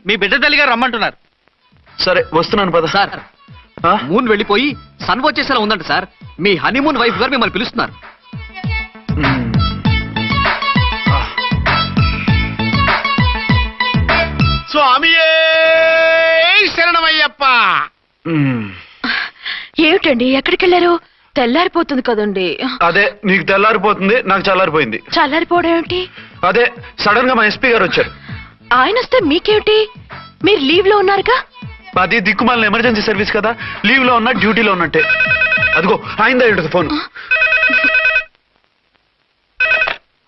మీ బిడ్డ తల్లి గారు రమ్మంటున్నారు. సరే వస్తున్నాను పద. సార్ మూన్ వెళ్ళిపోయి సన్ వచ్చేసేలా ఉందంట సార్. మీ హనీమూన్ వైఫ్ గారు మిమ్మల్ని పిలుస్తున్నారు. స్వామియే శరణమయ్యప్ప. ఏమిటండి ఎక్కడికి వెళ్ళారు? తెల్లారిపోతుంది కదండి. అదే నీకు తెల్లారిపోతుంది, నాకు చల్లారిపోయింది. చల్లారిపోవడం ఏమిటి? అదే సడన్ గా మా ఎస్పీ గారు వచ్చారు. ఆయన వస్తే మీకేమిటి? మీరు లీవ్ లో ఉన్నారుగా. అది దిక్కుమాలిన ఎమర్జెన్సీ సర్వీస్ కదా, లీవ్ లో ఉన్నా డ్యూటీలో ఉన్నట్టే. అదిగో ఆయనదా ఉంటుంది ఫోన్.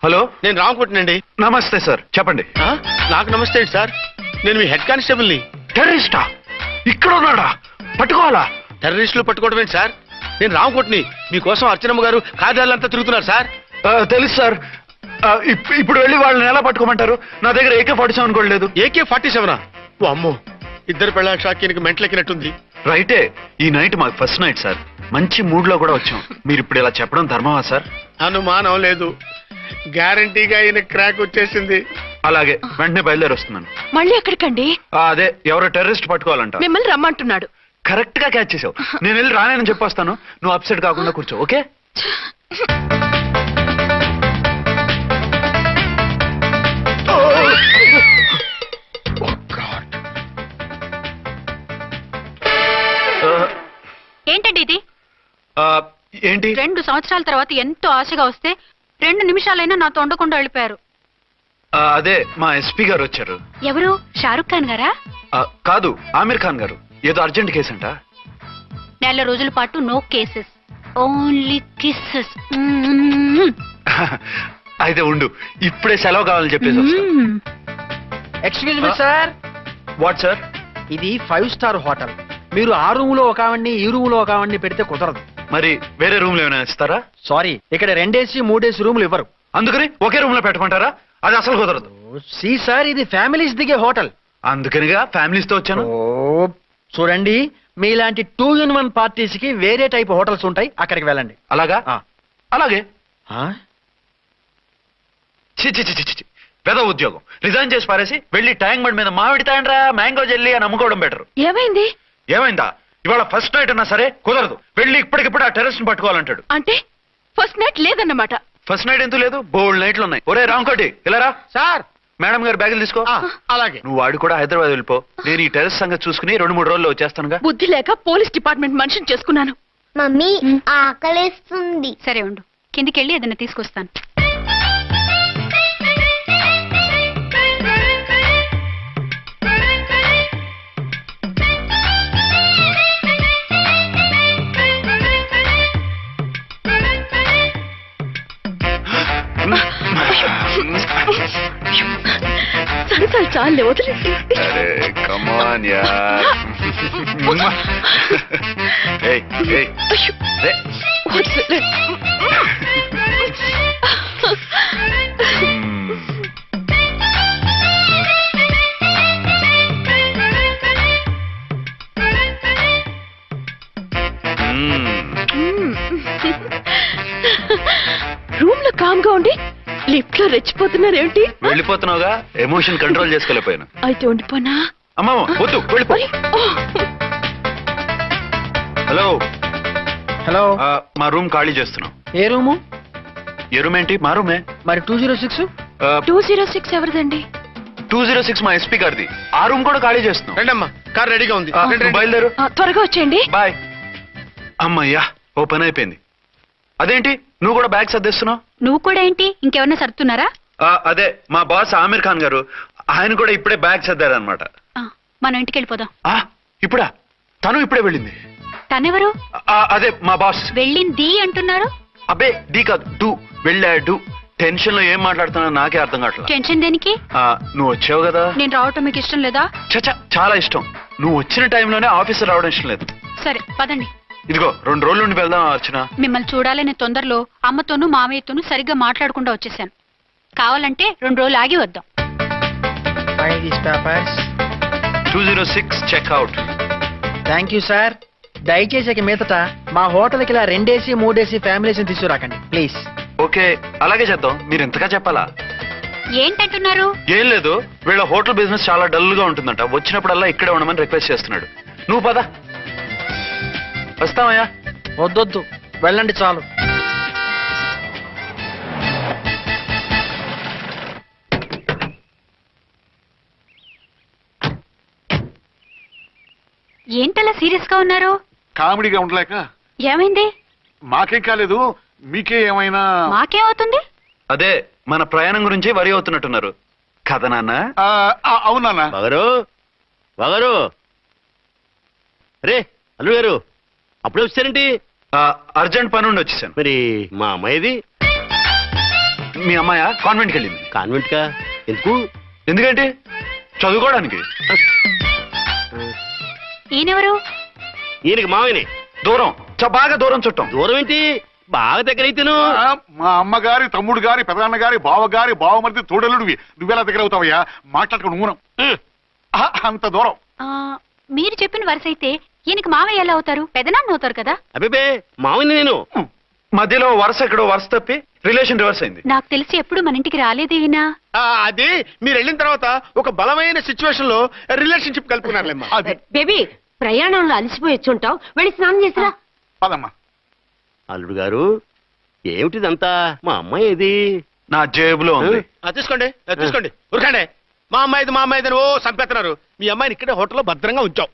హలో, నేను రామకుంటునండి. నమస్తే సార్, చెప్పండి. నాకు నమస్తే అండి సార్. నేను మీ హెడ్ కానిస్టేబుల్ ని. టెర్రరిస్టా? ఇక్కడ ఉన్నాడా? పట్టుకోవాలా? టెర్రరిస్టులు పట్టుకోవడం ఏంటి సార్? నేను రామకోటిని. మీకోసం అర్చనమ్మ గారు కార్యాలయంతా తిరుగుతున్నారు సార్. తెలుసు సార్. ఇప్పుడు వెళ్ళి వాళ్ళని ఎలా పట్టుకోమంటారు? నా దగ్గర AK-47 కూడా లేదు. AK-47? ఓ అమ్మో, ఇద్దరు పెళ్ళ షాకీనికి మెంట్లెక్కినట్టుంది. రైటే, ఈ నైట్ మాకు ఫస్ట్ నైట్ సార్. మంచి మూడ్ లో కూడా వచ్చాం. మీరు ఇప్పుడు ఇలా చెప్పడం ధర్మమా సార్? అనుమానం లేదు, గ్యారంటీగా ఈయన క్రాక్ వచ్చేసింది. అలాగే, వెంటనే బయలుదేరి వస్తున్నాను. మళ్ళీ ఎక్కడికండి? అదే ఎవరో టెర్రరిస్ట్ పట్టుకోవాలంట. మిమ్మల్ని రమ్మంటున్నాడు. కరెక్ట్ గా క్యాచ్ చేసావు. నేను వెళ్ళి రానని చెప్పొస్తాను, నువ్వు అప్సెట్ కాకుండా కూర్చో. ఓకే? ఏంటండి ఇది? ఏంటి? 2 సంవత్సరాల తర్వాత ఎంతో ఆశగా వస్తే 2 నిమిషాలైనా నాతో ఉండకుండా వెళ్ళిపోయారు. అదే మా ఎస్పీ గారు వచ్చారు. ఎవరు? షారుఖ్ ఖాన్ గారా? కాదు, ఆమిర్ ఖాన్ గారు. ఏదో అర్జెంట్ కేసు అంట. 4 రోజుల పాటు నో కేసెస్, ఓన్లీ కిస్సెస్. అయితే ఉండు, ఇప్పుడే సెలవు కావాలని చెప్పేసి. Excuse me sir. What sir? ఇది 5 స్టార్ హోటల్. మీరు ఆ రూమ్ లో ఒక ఆవిడ్ని, ఈ రూమ్ లో ఒక ఆవిడ్ని పెడితే కుదరదు. మరి వేరే రూమ్ లో ఏమైనా ఇస్తారా? సారీ, ఇక్కడ 2 AC 3 AC రూములు ఇవ్వరు. అందుకని ఒకే రూమ్ లో పెట్టమంటారా? అది అసలు కుదరదు. సి సార్, ఇది ఫ్యామిలీస్ దిగే హోటల్. అందుకనిగా ఫ్యామిలీస్ తో వచ్చాను. చూడండి, మీలాంటి 2 in 1 పార్టీస్ కి వేరే టైప్ హోటల్స్ ఉంటాయి, అక్కడికి వెళ్ళండి. అలాగా? అలాగే. పెద్ద ఉద్యోగం రిజైన్ చేసి పారేసి వెళ్ళి ట్యాంక్ బండ్ మీద మామిడి తాండ్రా మ్యాంగో జెల్లీ అని అమ్ముకోవడం బెటర్. ఏమైంది? ఏమైందా? ఇవాళ ఫస్ట్ నైట్ అన్నా సరే కుదరదు. వెళ్ళి ఇప్పటికిప్పుడు ఆ టెర్రస్ ని పట్టుకోవాలంటాడు. అంటే ఫస్ట్ నైట్ లేదన్నమాట. ఫస్ట్ నైట్ ఎందుకు లేదు? బోల్డ్ నైట్లు ఉన్నాయి. ఒరే రాంకోటి, ఇలారా. సార్, మేడం గారు బ్యాగులు తీసుకో. అలాగే. నువ్వు వాడు కూడా హైదరాబాద్ వెళ్ళిపో. నేను ఈ టెర్రస్ సంగతి చూసుకుని 2-3 రోజుల్లో వచ్చేస్తానుగా. బుద్ధి లేక పోలీస్ డిపార్ట్మెంట్ మనిషిని చేసుకున్నాను. మమ్మీ ఆకలేస్తుంది. సరే ఉండు, కిందికెళ్ళి ఏదైనా తీసుకొస్తాను. సరసాలు చాలే, వదిలేసి. రూమ్ లో కామ్ గా ఉండి లిఫ్ట్ లో రెచ్చిపోతున్నారేంటి? వెళ్ళిపోతున్నావుగా, ఎమోషన్ కంట్రోల్ చేసుకోలేకపోయాను. అయితే ఉండిపోనా? అమ్మా వద్దు, వెళ్ళిపో. హలో హలో, మా రూమ్ ఖాళీ చేస్తున్నాం. ఏ రూము? ఏ రూమ్ ఏంటి? మా రూమే. మరి 206? 206 ఎవరిదండి? 206 మా ఎస్పీ గారిది. ఆ రూమ్ కూడా ఖాళీ చేస్తున్నాం. రండమ్మా, కార్ రెడీగా ఉంది. బయలుదేరు. త్వరగా వచ్చేయండి. బాయ్. అమ్మయ్యా, ఓ పని అయిపోయింది. అదేంటి నువ్వు కూడా బ్యాగ్ సర్దేస్తున్నావు? నువ్వు కూడా ఏంటి, ఇంకెవరన్నా సర్దుతున్నారా? అదే మా బాస్ ఆమిర్ ఖాన్ గారు, ఆయన కూడా ఇప్పుడే బ్యాగ్ సర్దారనమాట. మనం ఇంటికి వెళ్ళిపోదాం. ఇప్పుడా? తను ఇప్పుడే వెళ్ళింది. తనెవరు? అదే మా బాస్. వెళ్ళింది అంటున్నారు. అబ్బే డీ కాదు, డూ. వెళ్ళాడు. టెన్షన్ లో ఏం మాట్లాడుతున్నా నాకే అర్థం కావట్లేదు. టెన్షన్ దేనికి? నువ్వు వచ్చావు కదా. నేను రావటం మీకు ఇష్టం లేదా? చచ్చా, చాలా ఇష్టం. నువ్వు వచ్చిన టైంలోనే ఆఫీసర్ రావడం ఇష్టం లేదు. సరే పదండి. ఇదిగో 2 రోజుల నుండి వెళ్దాం అర్చన. మిమ్మల్ని చూడాలనే తొందరలో అమ్మతోనూ మామయ్యతోనూ సరిగ్గా మాట్లాడకుండా వచ్చేసాను. కావాలంటే 2 రోజులు ఆగి వద్దాం. 206 చెక్అవుట్. Thank you sir. దయచేసి మీదట మా హోటల్కి ఇలా 2 AC 3 AC ఫ్యామిలీస్ తీసుకురాకండి ప్లీజ్. ఓకే, అలాగే చేద్దాం. మీరు ఎంతగా చెప్పాలా? ఏంటంటున్నారు? ఏం లేదు, వీళ్ళ హోటల్ బిజినెస్ చాలా డల్ గా ఉంటుందంట. వచ్చినప్పుడల్లా ఇక్కడే ఉండమని రిక్వెస్ట్ చేస్తున్నాడు. నువ్వు పద. వస్తామయ్యా. వద్దొద్దు, వెళ్ళండి చాలు. ఏంటలా సీరియస్ గా ఉన్నారు? కామెడీగా ఉండలేక. ఏమైంది? మాకేం కాలేదు, మీకే ఏమైనా? మాకేమవుతుంది? అదే మన ప్రయాణం గురించి వరి అవుతున్నట్టున్నారు కదా నాన్న? అవునా? బాగారు రే అల్లుడు గారు, అప్పుడే వచ్చారేంటి? అర్జెంట్ పని ఉండి వచ్చేసాను. మరి మా అమ్మాయిది? మీ అమ్మాయ కాన్వెంట్కి వెళ్ళింది. కాన్వెంట్ కా? ఎందుకు? ఎందుకంటే చదువుకోవడానికి. ఈయనెవరు? ఈయనకి మావయ్యనే. దూరం, బాగా దూరం చుట్టాం. దూరం ఏంటి, బాగా దగ్గర అయితేను. మా అమ్మగారి, తమ్ముడు గారి, పెదనాన్న గారి, బావగారి, బావమరిది తోడలుడివి. నువ్వెలా దగ్గర అవుతావయ్యా? మాట్లాడుకుని ఊనం. అంత దూరం. మీరు చెప్పిన వరుస అయితే ఈయనకి మావయ్య ఎలా అవుతారు? పెదనాన్న అవుతారు కదా. అబ్బే మావయ్య నేను. మధ్యలో వరుస ఎక్కడో వరుస తప్పి రిలేషన్ రివర్స్ అయింది. నాకు తెలిసి ఎప్పుడు మన ఇంటికి రాలేదు ఈయన. అది మీరు వెళ్ళిన తర్వాత ఒక బలమైన సిచ్యువేషన్ లో రిలేషన్షిప్ కలుపుకున్నారులేమ్మా. బేబీ, ప్రయాణంలో అలసిపోయి వచ్చుంటావు, వెళ్ళి స్నానం చేసిరా. పదమ్మా. అల్లుడు గారు, ఏమిటిదంతా? మా అమ్మాయి ఏది? నా జేబులో ఉంది. తీసుకోండి తీసుకోండి, ఉరకండి. మా అమ్మాయిది ఓ చంపేస్తున్నారు. మీ అమ్మాయిని ఇక్కడే హోటల్లో భద్రంగా ఉంచాం.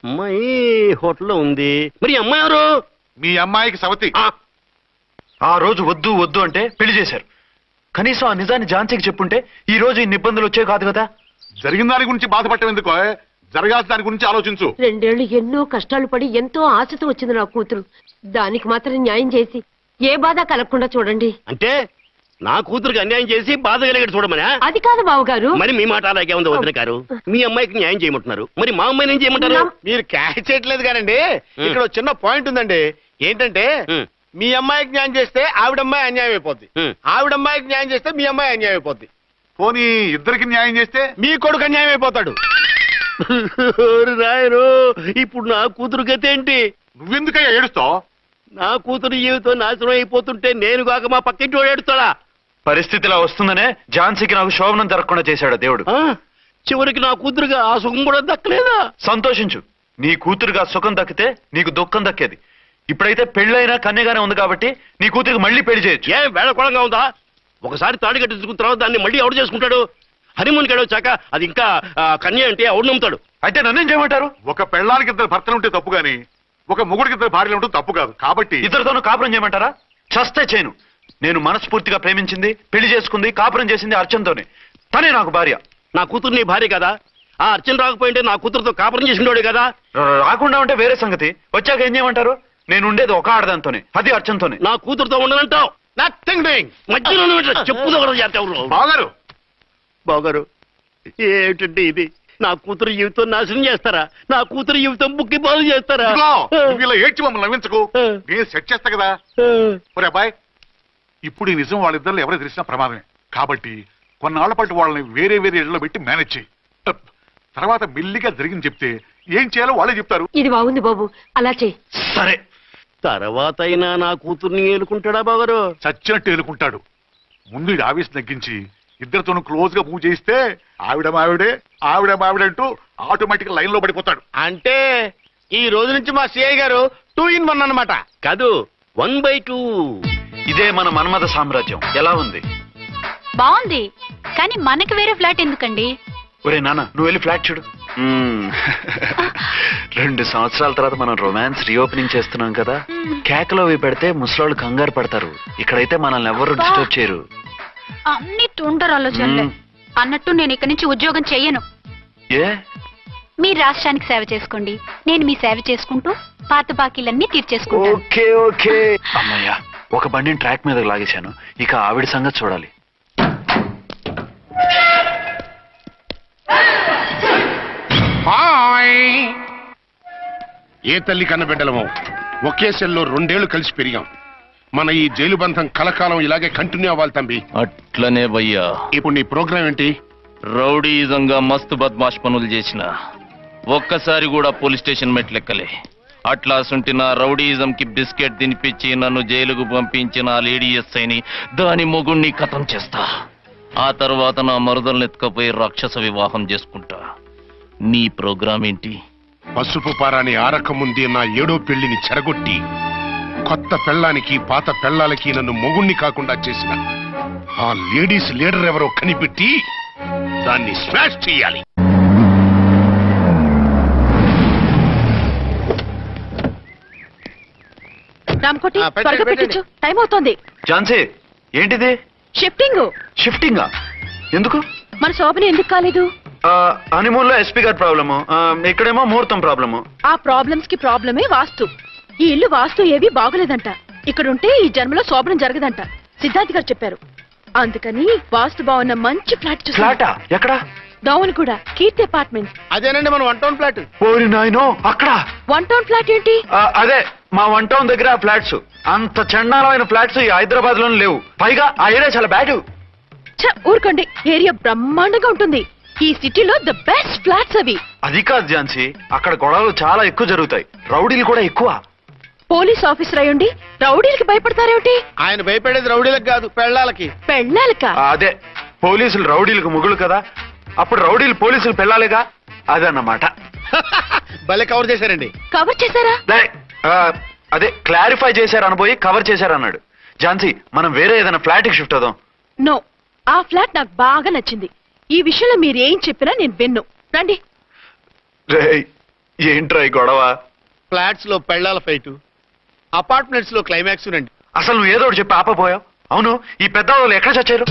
అమ్మాయి హోటల్లో ఉంది. మరి అమ్మాయి ఎవరు? మీ అమ్మాయికి సవతి. ఆ రోజు వద్దు వద్దు అంటే పెళ్లి చేశారు. కనీసం ఆ నిజాన్ని ఝాన్సీకి చెప్పుంటే ఈ రోజు ఇన్ని ఇబ్బందులు వచ్చే కాదు కదా. జరిగిన దాని గురించి బాధపడటం ఎందుకో, జరగాల్సిన దాని గురించి ఆలోచించు. 2 ఏళ్లు ఎన్నో కష్టాలు పడి ఎంతో ఆశతో వచ్చింది నా కూతురు. దానికి మాత్రం న్యాయం చేసి ఏ బాధ కలగకుండా చూడండి. అంటే నా కూతురికి అన్యాయం చేసి బాధ కలిగేది చూడమనా? అది కాదు బావగారు. మరి మీ మాట అలాగే ఉంది వదిన గారు. మీ అమ్మాయికి న్యాయం చేయమంటున్నారు, మరి మా అమ్మాయిని ఏం చేయమంటారు? మీరు క్యాచ్ చేయట్లేదు కానండి. ఇక్కడ చిన్న పాయింట్ ఉందండి. ఏంటంటే మీ అమ్మాయికి న్యాయం చేస్తే ఆవిడమ్మాయి అన్యాయం అయిపోద్ది, ఆవిడమ్మాయికి న్యాయం చేస్తే మీ అమ్మాయి అన్యాయం అయిపోద్ది. పోనీ ఇద్దరికి న్యాయం చేస్తే మీ కొడుకు అన్యాయం అయిపోతాడు. రాయరు, ఇప్పుడు నా కూతురు గతి ఏంటి? నువ్వెందుకయ్యా ఏడుస్తావు? నా కూతురు జీవితం నాశనం అయిపోతుంటే నేను కాక మా పక్కింటి వాడు ఏడుస్తాడా? పరిస్థితిలా వస్తుందనే ఝాన్సీకి నాకు శోభనం జరగకుండా చేశాడు దేవుడు. చివరికి నా కూతురుగా ఆ సుఖం కూడా దక్కలేదా? సంతోషించు, నీ కూతురుగా సుఖం దక్కితే నీకు దుఃఖం దక్కేది. ఇప్పుడైతే పెళ్ళైనా కన్యగానే ఉంది కాబట్టి నీ కూతురికి మళ్ళీ పెళ్లి చేయొచ్చు. ఏం వేళకోళంగా ఉందా? ఒకసారి తాడి కట్టించుకున్న తర్వాత దాన్ని మళ్ళీ ఎవడు చేసుకుంటాడు? హనీమూన్ కి వచ్చాక అది ఇంకా కన్య అంటే ఎవడు నమ్ముతాడు? అయితే నన్నేం చేయమంటారు? ఒక పెళ్ళానికి 2 భర్తలు ఉంటే తప్పు గాని ఒక మొగుడికి 2 భార్యలు ఉంటే తప్పు కాదు. కాబట్టి ఇద్దరితోనూ కాపురం చేయమంటారా? చస్తే చేయను. నేను మనస్ఫూర్తిగా ప్రేమించింది, పెళ్లి చేసుకుంది, కాపురం చేసింది అర్చనతోనే. తనే నాకు భార్య. నా కూతురు నీ భార్య కదా? ఆ అర్చన రాకపోయింటే నా కూతురుతో కాపురం చేసినోడే కదా? రాకుండా ఉంటే వేరే సంగతి. వచ్చాక ఏం చేయమంటారు? నేను ఉండేది ఒక ఆడదాంతోనే, అది అర్చనతోనే. నా కూతురుతో ఉండనంటావు? Nothing doing. మధ్యలో చెప్పుదో కూడా చేస్తావు. బాగారు బాగారు, ఏమిటంటే ఇది? నా కూతురు జీవితం నాశనం చేస్తారా? నా కూతురు జీవితం బుక్కి బాగు చేస్తారా? ఇలా ఏడ్చి మమ్మల్ని నవ్వించకు, నేను సెట్ చేస్తా కదా. ఒరే అబ్బాయి, ఇప్పుడు ఈ నిజం వాళ్ళిద్దరు ఎవరు తెలిసినా ప్రమాదమే. కాబట్టి కొన్నాళ్ల పాటు వాళ్ళని వేరే వేరే ఇళ్లలో పెట్టి మేనేజ్ చేయి. తర్వాత మెల్లిగా జరిగింది చెప్తే ఏం చేయాలో వాళ్ళే చెప్తారు. ఇది బాగుంది బాబు, అలా చెయ్యి. సరే, తర్వాత అయినా నా కూతుర్ని ఏలుకుంటాడా బాగారు? చచ్చినట్టు ఏలుకుంటాడు. ముందు ఇది ఆవేశం తగ్గించి ఇద్దరితోనూ క్లోజ్ గా మూవ్ చేయిస్తే ఆవిడ మావిడే అంటూ ఆటోమేటిక్ లైన్ లో పడిపోతాడు. అంటే ఈ రోజు నుంచి మా సిఐ గారు 2 in 1 అన్నమాట. కాదు, 1/2. ఇదే మన మన్మథ సామ్రాజ్యం. ఎలా ఉంది? బాగుంది, కానీ మనకి వేరే ఫ్లాట్ ఎందుకండి? ఒరే నాన్న, నువ్వు వెళ్ళి ఫ్లాట్ చూడు. 2 సంవత్సరాల తర్వాత మనం రొమాన్స్ రీఓపెనింగ్ చేస్తున్నాం కదా. కేకలో అవి పెడితే ముసలోళ్ళు కంగారు పడతారు. ఇక్కడైతే మనల్ని ఎవరు డిస్టర్బ్ చేయరు. అన్ని తొందర ఆలోచనలే. అన్నట్టు నేను ఇక్కడి నుంచి ఉద్యోగం చెయ్యను. ఏ? మీ రాష్ట్రానికి సేవ చేసుకోండి, నేను మీ సేవ చేసుకుంటూ పాత బాకీలన్నీ తీర్చేసుకుంటాను. Okay okay. అమ్మయ్యా, ఒక బండిని ట్రాక్ మీద లాగేశాను. ఇక ఆవిడ సంగతి చూడాలి. ఏ తల్లి కన్నబిడ్డలమో ఒకే సెల్లో 2 ఏళ్లు కలిసి పెరిగాం. మన ఈ జైలు బంధం కలకాలం ఇలాగే కంటిన్యూ అవ్వాలి తంబి. అట్లనే భయ్యా. ఇప్పుడు నీ ప్రోగ్రామ్ ఏంటి? రౌడీజంగా మస్తు బద్మాష్ పనులు చేసిన ఒక్కసారి కూడా పోలీస్ స్టేషన్ మెట్లెక్కలే. అట్లా సుంటి నా రౌడీజం కి బిస్కెట్ తినిపించి నన్ను జైలుకు పంపించిన లేడీ ఎస్ఐని దాని మొగుణ్ణి కథం చేస్తా. ఆ తర్వాత నా మరుదల్ని ఎత్తుకపోయి రాక్షస వివాహం చేసుకుంటా. నీ ప్రోగ్రామ్ ఏంటి? పసుపు పారాని ఆరక ముందే నా 7వ పెళ్లిని చెరగొట్టి కొత్త పెళ్ళానికి పాత పెళ్ళాలకి నన్ను మొగుణ్ణి కాకుండా చేసిన ఆ లేడీస్ లీడర్ ఎవరో కనిపెట్టి దాన్ని స్మాష్ చేయాలి. రామకోటి పెట్టండి, త్వరగా పెట్టండి. పెట్టించు, టైం అవుతోంది. ఝాన్సీ ఏంటిది? షిఫ్టింగా? ఎందుకు? మన శోభని ఎందుకు కాలేదు? హనీమూన్ లో ఎస్పీ గారి ప్రాబ్లము, ఇక్కడేమో ముహూర్తం ప్రాబ్లము. ఆ ప్రాబ్లమ్స్ కి ప్రాబ్లమే వాస్తు. ఈ ఇల్లు వాస్తు ఏవి బాగోలేదంట. ఇక్కడుంటే ఈ జన్మలో శోభనం జరగదంట సిద్ధార్థ్ గారు చెప్పారు. అందుకని వాస్తు బాగున్న మంచి ఫ్లాట్ చూసి ఫ్లాటా? ఎక్కడ? డౌన్ కూడా కీర్తి అపార్ట్మెంట్స్. అదేనండి మన 1 టౌన్ ఫ్లాట్. ఓరి నాయనో, అక్కడ 1 టౌన్ ఫ్లాట్ ఏంటి? అదే మా 1 టౌన్ దగ్గర ఫ్లాట్స్. అంత చండాలమైన ఫ్లాట్స్ ఈ హైదరాబాద్ లోనే లేవు. పైగా ఆ ఏరియా చాలా బ్యాడ్. ఊరుకోండి, ఏరియా బ్రహ్మాండంగా ఉంటుంది. ఈ సిటీలో ద బెస్ట్ ఫ్లాట్స్ అవి. అది కాదు ఝాన్సీ, అక్కడ గొడవలు చాలా ఎక్కువ జరుగుతాయి, రౌడీలు కూడా ఎక్కువ. పోలీస్ ఆఫీసర్ అయ్యుండి రౌడీలకి భయపడతారేమిటి? ఆయన భయపడేది రౌడీలకు కాదు, పెళ్ళాలకి. పెళ్ళాలక? అదే, పోలీసులు రౌడీలకు ముగులు కదా, అప్పుడు రౌడీలు పోలీసులు పెళ్ళాలిగా, అదన్నమాట. భలే కవర్ చేశారండి. కవర్ చేశారా? అదే క్లారిఫై చేశారు అనబోయి కవర్ చేశారు అన్నాడు. ఝాన్సీ, మనం వేరే ఏదైనా ఫ్లాట్ కి షిఫ్ట్ అవుదాం. నో, ఆ ఫ్లాట్ నాకు బాగా నచ్చింది. ఈ విషయంలో మీరేం చెప్పినా నేను విన్ను. రండి. ఏంట్రా ఈ గొడవ? ఫ్లాట్స్ లో పెళ్ళాల ఫైట్, అపార్ట్మెంట్స్ లో క్లైమాక్స్ రండి. అసలు నువ్వు ఏదో ఒకటి చెప్పి ఆపపోయావు. అవును, ఈ పెద్ద వాళ్ళు ఎక్కడ చచ్చారు?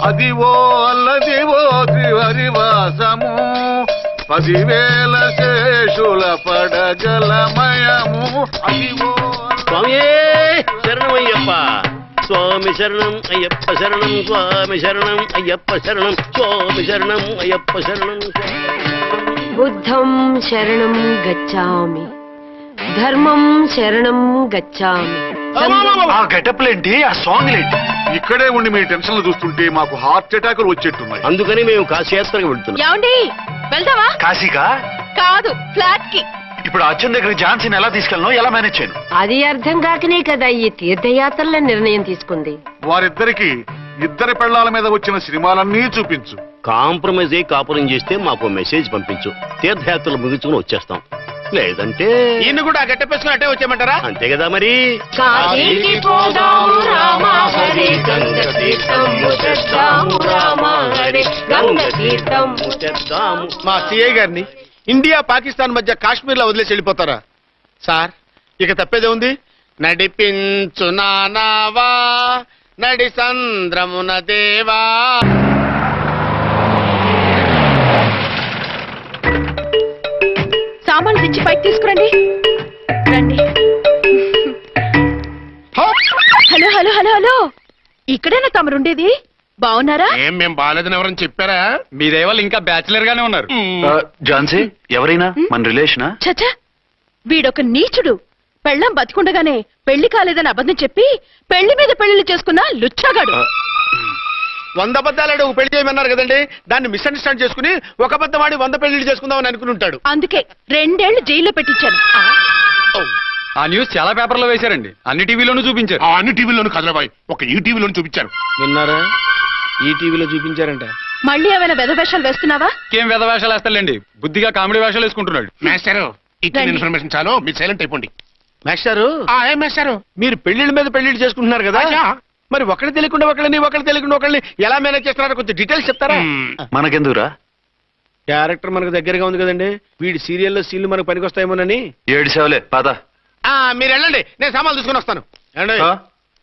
అదివో అల్లదివో త్రివరివాసము 10,000 శేషుల పడగలమయము. అదివో శరణమయ్యప్ప స్వామి శరణం అయ్యప్ప శరణం స్వామి శరణం అయ్యప్ప శరణం స్వామి శరణం అయ్యప్ప శరణం. బుద్ధం శరణం గచ్చామి, ధర్మం శరణం గచ్చామి. ఆ గెటప్లేంటి, ఆ సాంగ్ ఏంటి? ఇక్కడే ఉండి మీ టెన్షన్లు చూస్తుంటే మాకు హార్ట్ అటాకులు వచ్చేట్టున్నాయి. అందుకని మేము కాశీయాత్రకు వెళ్తున్నాం. ఏమండి, వెళ్దామా? కాశీగా? కాదు, ఫ్లాట్ కి. ఇప్పుడు అచ్చన్ దగ్గరికి ఝాన్సీని ఎలా తీసుకెళ్ళను, ఎలా మేనేజ్ చేయను? అది అర్థం కాకనే కదా ఈ తీర్థయాత్రల నిర్ణయం తీసుకుంది. వారిద్దరికి ఇద్దరి పెళ్ళాల మీద వచ్చిన సినిమాలన్నీ చూపించు. కాంప్రమైజ్ అయ్యి కాపురం చేస్తే మాకు మెసేజ్ పంపించు, తీర్థయాత్రలు ముగించుకుని వచ్చేస్తాం. లేదంటే ఈయన కూడా గట్టెప్పేసుకుని అట్టే వచ్చేయమంటారా? అంతే కదా మరి. కాశీకి పోదాము రామా హరి, గంగ తీర్థము తెద్దాము రామా హరి, గంగ తీర్థము తెద్దాము. మా సిఐ గారిని ఇండియా పాకిస్తాన్ మధ్య కాశ్మీర్ లో వదిలేసి వెళ్ళిపోతారా సార్? ఇక తప్పేదే ఉంది. నడిపించు నానావా నడి సంద్రమున దేవా. సామాన్లు తెచ్చి పైకి తీసుకురండి. రండి. హలో హలో హలో హలో, ఇక్కడేనా తమరుండేది? బాగున్నారా? మేం బాగాలేదని ఎవరని చెప్పారా? మీ దేవాళ్ళు ఇంకా బ్యాచిలర్ గానే ఉన్నారు. ఝాన్సీ, ఎవరైనా మన రిలేషనా? చచ్చా, వీడొక నీచుడు. పెళ్ళం బతికుండగానే పెళ్లి కాలేదని అబద్ధం చెప్పి పెళ్లి మీద పెళ్లిళ్ళు చేసుకున్న లుచ్చాగాడు. 100 అబద్ధాలు పెళ్లి చేయమన్నారు కదండి, దాన్ని మిస్అండర్స్టాండ్ చేసుకుని ఒక అబద్ధం ఆడి 100 పెళ్లిళ్ళు చేసుకుందామని అనుకుని ఉంటాడు. అందుకే 2 ఏళ్లు జైల్లో పెట్టించాను. ఆ న్యూస్ చాలా పేపర్లో వేశారండి, అన్ని టీవీలోనూ చూపించారు. అన్ని టీవీలోను కదలబాయ్, ఒక ఈ టీవీలోను చూపించారు. విన్నారా? ఈ టీవీలో చూపించారంట. మళ్ళీ ఏమైనా వెధవేషాలు వేస్తున్నావా? ఏం వేద వేషాలు వేస్తాడండి, బుద్ధిగా కామెడీ వేషాలు వేసుకుంటున్నాడు. మాస్టారు, ఇచ్చిన ఇన్ఫర్మేషన్ చాలు, మీరు సైలెంట్ అయిపోండి. మాస్టారు, ఏం మాస్టారు? మీరు పెళ్లిళ్ళ మీద పెళ్లిళ్ళు చేసుకుంటున్నారు కదా, మరి ఒకళ్ళు తెలియకుండా ఒకళ్ళని తెలియకుండా ఒకళ్ళని ఎలా మేనేజ్ చేస్తున్నారో కొంచెం డీటెయిల్స్ చెప్తారా? మనకెందుకురా? క్యారెక్టర్ మనకు దగ్గరగా ఉంది కదండి, వీడి సీరియల్లో సీన్లు మనకు పనికొస్తాయేమోనని. 7 సేవలే పద. మీరు వెళ్ళండి, నేను సామాన్లు తీసుకుని వస్తాను.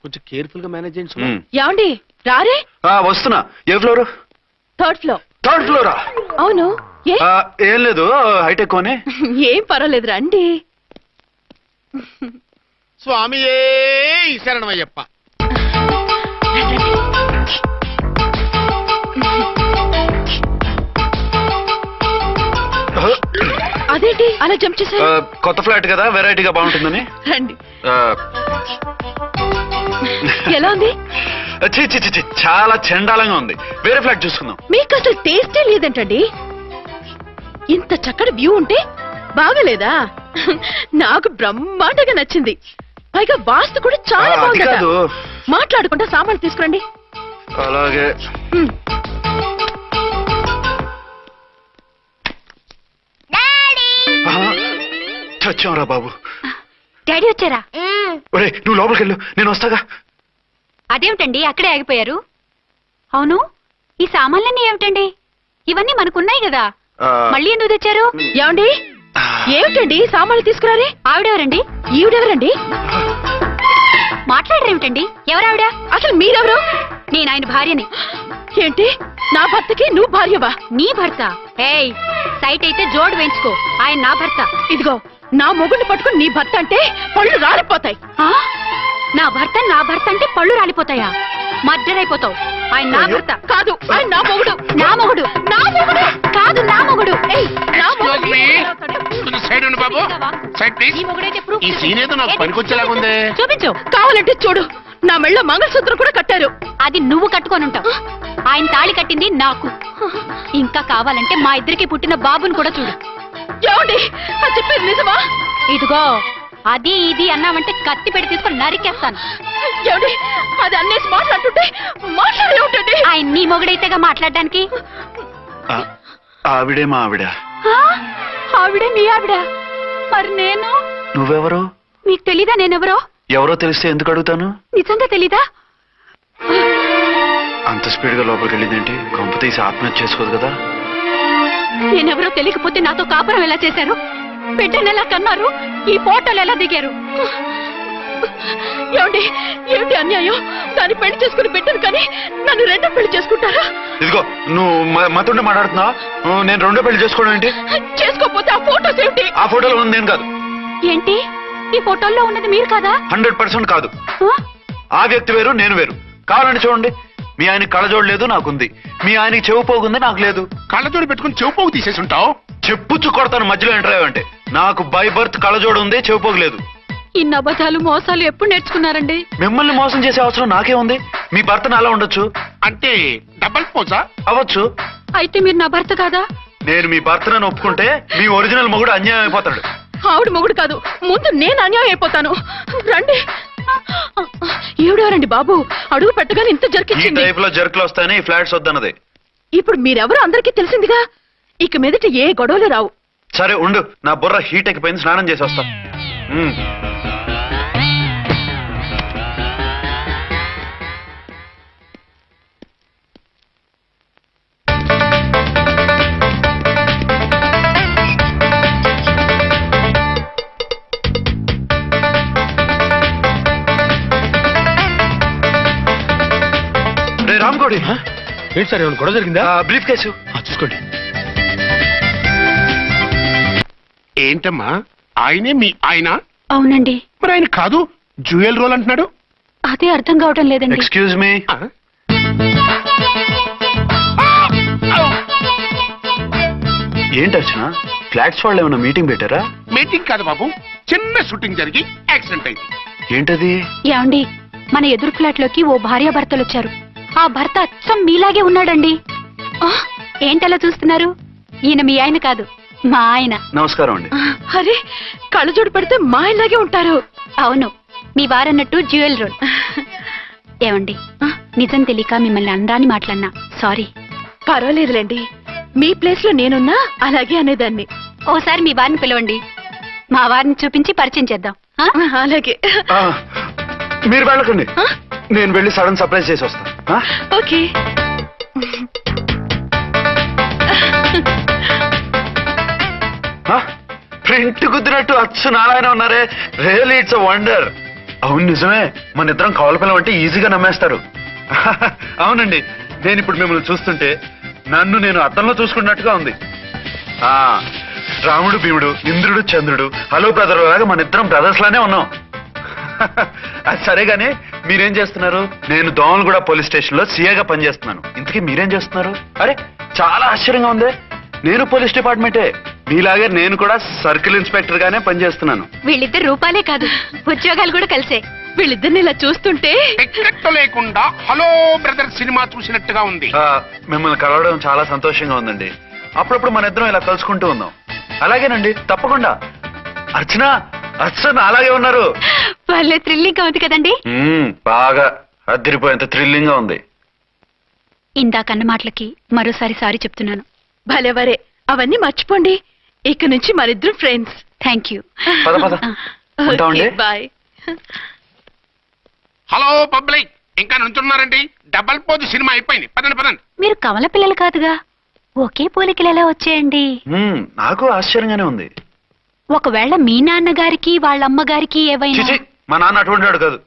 కొంచెం కేర్ఫుల్ గా మేనేజ్ చేయండి. ఏమండి, రారే? వస్తున్నా. ఏ ఫ్లోర్? 3rd floor. 3rd ఫ్లోరా? అవును. ఏం లేదు, హైటెక్ అని. ఏం పర్వాలేదు, రండి. స్వామియే శరణమయ్యప్ప. అదేంటి అలా జంప్ చేశారు? కొత్త ఫ్లాట్ కదా, వెరైటీగా బాగుంటుందని. రండి. ఎలా ఉంది? చాలా చండాలంగా ఉంది, వేరే ఫ్లాట్ చూసుకుందాం. మీకు అసలు టేస్టే లేదంటండి. ఇంత చక్కటి వ్యూ ఉంటే బాగలేదా? నాకు బ్రహ్మాండంగా నచ్చింది. పైగా వాస్తు కూడా చాలా బాగుంది. మాట్లాడుకుంటా సామాన్లు తీసుకురండి. అలాగే. చచ్చాంరా బాబు. డాడీ వచ్చారా? ఒరే నువ్వు లోపలికి వెళ్ళు, నేను వస్తాగా. అదేమిటండి అక్కడే ఆగిపోయారు? అవును, ఈ సామాన్లన్నీ ఏమిటండి? ఇవన్నీ మనకున్నాయి కదా, మళ్ళీ ఎందుకు తెచ్చారు? ఏమండి ఏమిటండి సామాన్లు తీసుకురారే? ఆవిడెవరండి? ఈవిడెవరండి? మాట్లాడరేమిటండి? ఎవరావిడ? అసలు మీరెవరు? నేను ఆయన భార్యని. ఏంటి నా భర్తకి నువ్వు భార్యవా? నీ భర్త? ఏయ్, సైట్ అయితే జోడు వేయించుకో, ఆయన నా భర్త. ఇదిగో నా మొగుడిని పట్టుకుని నీ భర్త అంటే పళ్ళు రాలిపోతాయి. నా భర్త అంటే పళ్ళు రాలిపోతాయా? మర్డర్ అయిపోతావు. ఆయన నా భర్త కాదు, ఆయన నా మొగుడు. నా మొగుడు? నా మొగుడు కాదు, నా మొగుడు. చూపించు. కావాలంటే చూడు, నా మెళ్ళ మంగళసూత్రం కూడా కట్టారు. అది నువ్వు కట్టుకొని ఉంటావు. ఆయన తాళి కట్టింది నాకు. ఇంకా కావాలంటే మా ఇద్దరికి పుట్టిన బాబుని కూడా చూడు. ఏమండి అది చెప్పేది నిజమా? ఇదిగో అది ఇది అన్నావంటే కత్తి పెట్టి తీసుకొని నరికేస్తాను. ఏమండి అది అన్నేసి మాట్లాడుతుంటే మాట్లాడే ఉంటుంది. ఆయన నీ మొగుడైతేగా మాట్లాడడానికి. ఆవిడే మా ఆవిడ. ఆవిడే మీ ఆవిడ? మరి నేను? నువ్వెవరు? మీకు తెలీదా నేనెవరో? ఎవరో తెలిస్తే ఎందుకు అడుగుతాను? నిజంగా తెలీదా? అంత స్పీడ్ గా లోపలికి వెళ్ళిందేంటి? కొంప తీసి ఆత్మహత్య చేసుకోదు కదా? నేనెవరో తెలియకపోతే నాతో కాపురం ఎలా చేశారు? బిడ్డను ఎలా కన్నారు? ఈ ఫోటోలు ఎలా దిగారు? ఏమండి ఏమిటి అన్యాయం? దాన్ని పెళ్లి చేసుకుని బిడ్డను కానీ నన్ను రెండో పెళ్లి చేసుకుంటారా? ఇదిగో నువ్వు మతుండే మాట్లాడుతున్నావా? నేను రెండో పెళ్లి చేసుకోవడం ఏంటి? చేసుకోకపోతే ఆ ఫోటోస్ ఏమిటి? ఆ ఫోటోలో ఉంది నేను కాదు. ఏంటి ఈ ఫోటోల్లో ఉన్నది మీరు కాదా? 100% కాదు. ఆ వ్యక్తి వేరు, నేను వేరు. కావాలంటే చూడండి, మీ ఆయనకి కళ్ళజోడు లేదు, నాకుంది. మీ ఆయనకి చెవు పోగుంది, నాకు లేదు. కళ్ళజోడు పెట్టుకుని చెవు పోగు తీసేసి ఉంటావు. చెప్పుచ్చు కొడతాను మధ్యలో ఎంటర్ అయ్యావంటే. నాకు బై బర్త్ కళ్ళజోడు ఉంది, చెవు పోగు లేదు. ఇన్ని అబద్ధాలు మోసాలు ఎప్పుడు నేర్చుకున్నారండి? మిమ్మల్ని మోసం చేసే అవసరం నాకే ఉంది. మీ భర్తను అలా ఉండొచ్చు. అంటే డబల్ పోజా అవ్వచ్చు. అయితే మీరు నా భర్త కాదా? నేను మీ భర్తను ఒప్పుకుంటే మీ ఒరిజినల్ మొగుడు అన్యాయం అయిపోతాడు. ఆవిడ మొగుడు కాదు, ముందు నేను అన్యాయం అయిపోతాను. రండి. ఈవిడెవరండి బాబు? అడుగు పెట్టగానే ఇంత ఈ జరికిచ్చింది. టైప్ లో జర్కులు వస్తాయని ఈ ఫ్లాట్స్ వద్దన్నది. ఇప్పుడు మీరెవరో అందరికీ తెలిసిందిగా, ఇక మీదట ఏ గొడవలు రావు. సరే ఉండు, నా బుర్ర హీట్ ఎక్కిపోయింది, స్నానం చేసి వస్తా. రామ్కోడి ఏంటి సార్ ఏమైనా గొడవ జరిగిందా? బ్రీఫ్ కేసు చూసుకోండి. ఏంటమ్మా ఆయనే మీ ఆయన? అవునండి. మరి ఆయన కాదు జ్యువెల్ రోల్ అంటున్నాడు. అదే అర్థం కావటం లేదండి. Excuse me. ఏంటి అర్చన, ఫ్లాట్స్ వాళ్ళు ఏమైనా మీటింగ్ పెట్టారా? మీటింగ్ కాదు బాబు, చిన్న షూటింగ్ జరిగి యాక్సిడెంట్ అయింది. ఏంటది? ఏమండి, మన ఎదురు ఫ్లాట్ లోకి ఓ భార్యాభర్తలు వచ్చారు. ఆ భర్త అచ్చం మీలాగే ఉన్నాడండి. ఏంటలా చూస్తున్నారు? ఈయన మీ ఆయన కాదు, మా ఆయన. నమస్కారం అండి. అరే కళ్ళజోడు పెడితే మా ఆయనలాగే ఉంటారు. అవును, మీ వారన్నట్టు జ్యువెల్ రోల్. ఏమండి, నిజం తెలియక మిమ్మల్ని అందాన్ని మాట్లాడినా సారీ. పర్వాలేదులేండి, మీ ప్లేస్ లో నేనున్నా అలాగే అనేదాన్ని. ఓసారి మీ వారిని పిలవండి, మా వారిని చూపించి పరిచయం చేద్దాం. అలాగే. మీరు వెళ్ళకండి, నేను వెళ్ళి సడన్ సర్ప్రైజ్ చేసి వస్తాను. ఓకే. ప్రింట్ కుదిరినట్టు అచ్చు నారాయణ ఉన్నారే, రియల్లీ ఇట్స్ అ వండర్. అవును నిజమే, మన ఇద్దరం కవల పిల్లం అంటే ఈజీగా నమ్మేస్తారు. అవునండి, నేను ఇప్పుడు మిమ్మల్ని చూస్తుంటే నన్ను నేను అద్దంలో చూసుకున్నట్టుగా ఉంది. రాముడు భీముడు, ఇంద్రుడు చంద్రుడు, హలో బ్రదర్ లాగా మన ఇద్దరం బ్రదర్స్ లానే ఉన్నాం. అది సరేగానే మీరేం చేస్తున్నారు? నేను దోమలగూడ పోలీస్ స్టేషన్ లో సీఏగా పనిచేస్తున్నాను. ఇంతకీ మీరేం చేస్తున్నారు? అరే చాలా ఆశ్చర్యంగా ఉంది, నేను పోలీస్ డిపార్ట్మెంటే. మీలాగే నేను కూడా సర్కిల్ ఇన్స్పెక్టర్ గానే పనిచేస్తున్నాను. వీళ్ళిద్దరు రూపాలే కాదు, ఉద్యోగాలు కూడా కలిసే. వీళ్ళిద్దరిని ఇలా చూస్తుంటే టికెట్ లేకుండా హలో బ్రదర్ సినిమా చూసినట్టుగా ఉంది. మిమ్మల్ని కలవడం చాలా సంతోషంగా ఉందండి. అప్పుడప్పుడు మన ఇద్దరం ఇలా కలుసుకుంటూ ఉందాం. అలాగేనండి, తప్పకుండా. అర్చన అర్చన అలాగే ఉన్నారు. వాళ్ళే థ్రిల్లింగ్ గా ఉంది కదండి? బాగా అదిరిపోయేంత థ్రిల్లింగ్ గా ఉంది. ఇందాకన్న మాటలకి మరోసారి సారీ చెప్తున్నాను. భలేవరే, అవన్నీ మర్చిపోండి. ఇక నుంచి మరిద్దరు ఫ్రెండ్స్. Thank you. పద పద ఉంటామండి. బాయ్. హలో పబ్లిక్, ఇంకా నుంచున్నారండి? డబల్ పోజ్ సినిమా అయిపోయింది. పదండి పదండి. మీరు కమల పిల్లలు కాదుగా, ఒకే పోలికలు ఎలా వచ్చాయండి? నాకు ఆశ్చర్యంగానే ఉంది. ఒకవేళ మీ నాన్నగారికి వాళ్ళ అమ్మగారికి ఏవైనా, చిచి, మా నాన్న అటువంటి వాడు కాదు.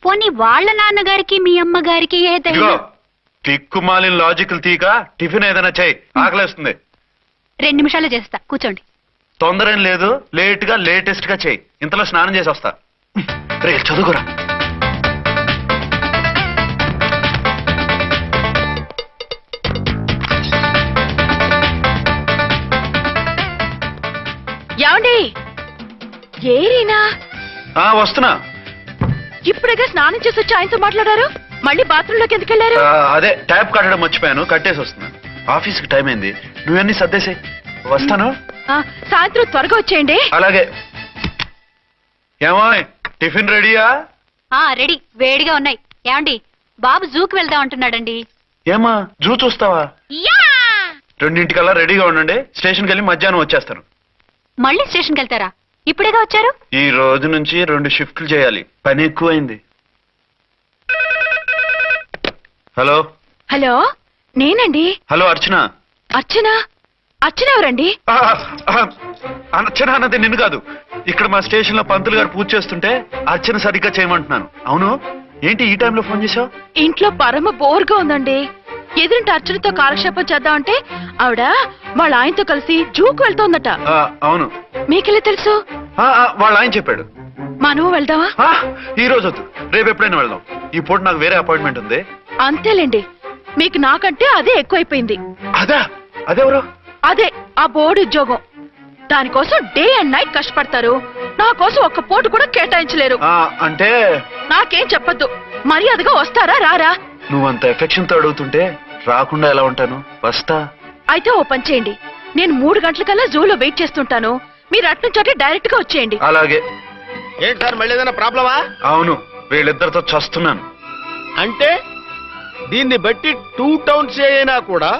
పోనీ వాళ్ళ నాన్నగారికి మీ అమ్మగారికి ఏదైనా. టిక్కుమాలిన లాజికల్ తీక టిఫిన్ ఏదైనా చేయి, ఆకలేస్తుంది. 2 నిమిషాలు చేస్తా, కూర్చోండి. తొందర ఏం లేదు, లేట్ గా లేటెస్ట్ గా చేయి. ఇంతలో స్నానం చేసి వస్తా. రే చదువుకురా. ఏమండి? ఏరీనా? వస్తున్నా. ఇప్పుడేగా స్నానం చేసి వచ్చి ఆయనతో మాట్లాడారు, మళ్ళీ బాత్రూమ్ లోకి ఎందుకు వెళ్ళారు? అదే ట్యాప్ కట్టడం మర్చిపోయాను, కట్టేసి వస్తున్నాను. ఆఫీస్కి టైం అయింది, నువ్వన్నీ సర్దేసి వస్తాను. సాయంత్రం త్వరగా వచ్చేయండి. అలాగే. ఏమో టిఫిన్ రెడీయా? రెడీ, వేడిగా ఉన్నాయి. ఏమండి, బాబు జూకి వెళ్దాం అంటున్నాడండి. ఏమా జూ చూస్తావా? 2:00కల్లా రెడీగా ఉండండి. స్టేషన్కి వెళ్ళి మధ్యాహ్నం వచ్చేస్తాను. మళ్ళీ స్టేషన్కి వెళ్తారా? ఇప్పుడేగా వచ్చారు. ఈ రోజు నుంచి 2 షిఫ్ట్లు చేయాలి, పని ఎక్కువైంది. హలో. హలో, నేనండి. హలో అర్చన. అర్చన? అర్చన ఎవరండి? అర్చన అన్నది నిన్ను కాదు. ఇక్కడ మా స్టేషన్ లో పంతులు గారు పూజ చేస్తుంటే అర్చన సరిగ్గా చేయమంటున్నాను. అవును, ఏంటి ఈ టైంలో ఫోన్ చేశావు? ఇంట్లో పరమ బోర్గా ఉందండి. ఎదురింటి అర్చనతో కాలక్షేపం చేద్దామంటే ఆవిడ వాళ్ళ ఆయనతో కలిసి జూకు వెళ్తోందట. అవును. మీకెళ్ళి తెలుసు? వాళ్ళ ఆయన చెప్పాడు. మనము వెళ్దామా? ఈ రోజు వద్దు, రేపు ఎప్పుడైనా వెళ్దాం. ఈ పూట నాకు వేరే అపాయింట్మెంట్ ఉంది. అంతేలేండి, మీకు నాకంటే అదే ఎక్కువైపోయింది. అదెవరు? అదే ఆ బోర్డు ఉద్యోగం. దానికోసం డే అండ్ నైట్ కష్టపడతారు. నా కోసం ఒక్క పూట కూడా కేటాయించలేరు. అంటే నాకేం చెప్పొద్దు, మర్యాదగా వస్తారా రారా? నువ్వంత ఎఫెక్షన్ తో అడుగుతుంటే రాకుండా ఎలా ఉంటాను, వస్తా. అయితే ఓ పని చేయండి, నేను 3 గంటలకల్లా జూలో వెయిట్ చేస్తుంటాను. మీరు అట్నుంచి డైరెక్ట్ గా వచ్చేయండి. అలాగే. ఏంటి సార్, మళ్ళీ ఏదైనా ప్రాబ్లమా? అవును, వీళ్ళిద్దరితో చస్తున్నాను. అంటే దీన్ని బట్టి 2 టౌన్స్ అయినా కూడా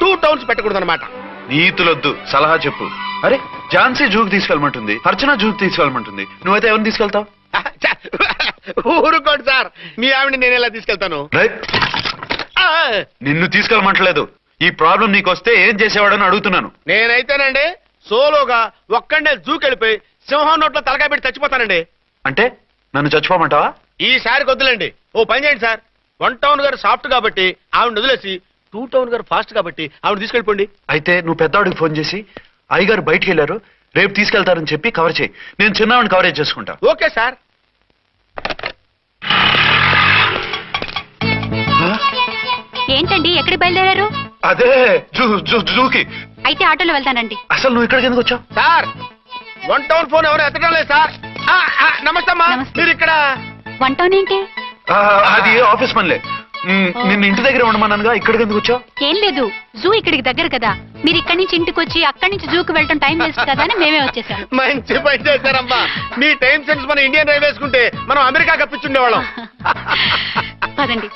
2 టౌన్స్ పెట్టకూడదు అనమాట. నీతులొద్దు, సలహా చెప్పు. అరే ఝాన్సీ జూకి తీసుకెళ్ళమంటుంది, అర్చన జూకి తీసుకెళ్ళమంటుంది. నువ్వైతే ఎవరిని తీసుకెళ్తావు? ఊరుకోండి సార్, మీ ఆవిడ నేను ఎలా తీసుకెళ్తాను? నిన్ను తీసుకెళ్ళమంటలేదు. ఈ ప్రాబ్లం నీకొస్తే ఏం చేసేవాడని అడుగుతున్నాను. నేనైతేనండి సోలోగా ఒక్కడే జూకెళ్ళిపోయి సింహం నోట్లో తలకాయ పెట్టి చచ్చిపోతానండి. అంటే నన్ను చచ్చిపోమంటావా? ఈసారి వద్దులేండి. ఓ పని చేయండి సార్, 1 టౌన్ గారు సాఫ్ట్ కాబట్టి ఆవిడ వదిలేసి 2 టౌన్ గారు ఫాస్ట్ కాబట్టి ఆవిడ తీసుకెళ్ళిపోండి. అయితే నువ్వు పెద్దవాడికి ఫోన్ చేసి అయ్యగారు బయటికి వెళ్ళారు, రేపు తీసుకెళ్తారని చెప్పి కవర్ చేయి. నేను చిన్నవాడిని కవరేజ్ చేసుకుంటా. Okay sir. ఏంటండి, ఎక్కడికి బయలుదేరారు? అదే జూకి. అయితే ఆటోలో వెళ్తానండి. అసలు నువ్వు ఇక్కడికి ఎందుకు వచ్చావు? సార్ 1 టౌన్ ఫోన్ ఎవరు ఎత్తడం లేదు సార్. నమస్తే అమ్మా, మీరు ఇక్కడ? 1 టౌన్ ఏంటి? అది ఆఫీస్ పనిలే. నిన్ను ఇంటి దగ్గర ఉండమన్నానుగా, ఇక్కడికి ఎందుకు వచ్చావు? ఏం లేదు, జూ ఇక్కడికి దగ్గర కదా, మీరు ఇక్కడి నుంచి ఇంటికి వచ్చి అక్కడి నుంచి జూకి వెళ్ళటం టైం వేస్ట్ కదా అని మేమే వచ్చేసాం. మంచి పని చేశారమ్మా. మీ టైం సెన్స్ మన ఇండియన్ రైల్వేస్ కుంటే మనం అమెరికా కప్పించుండేవాళ్ళం. పదండి.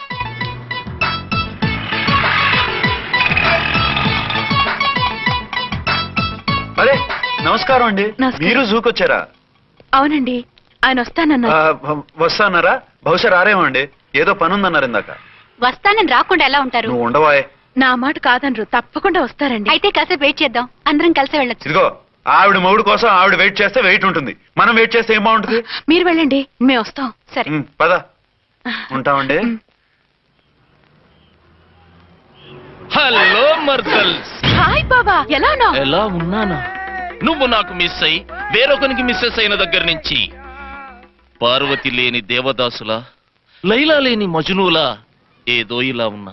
అరే నమస్కారం అండి. మీరు జూకి వచ్చారా? అవునండి, ఆయన వస్తానన్నారు. వస్తానన్నారా? బహుశా రారేమో అండి, ఏదో పని ఉందన్నారు ఇందాక. వస్తానని రాకుండా ఎలా ఉంటారు? నువ్వు ఉండవాయ్. నా మాట కాదనరు, తప్పకుండా వస్తారండి. అయితే కాసేపు వెయిట్ చేద్దాం, అందరం కలిసి వెళ్ళొచ్చు. ఇదిగో ఆవిడ మొగుడు కోసం ఆవిడ వెయిట్ చేస్తే వెయిట్ ఉంటుంది, మనం వెయిట్ చేస్తే ఏం బాగుంటుంది? మీరు వెళ్ళండి, మేము వస్తాం. సరే పద. ఉంటామండి. హలో మర్దల్స్. హాయ్ బాబా, ఎలా ఉన్నావు? ఎలా ఉన్నానా? నువ్వు నాకు మిస్ అయి వేరొకనికి మిస్సెస్ అయిన దగ్గర నుంచి పార్వతి లేని దేవదాసులా, లైలా లేని మజునులా ఏదో ఇలా ఉన్నా.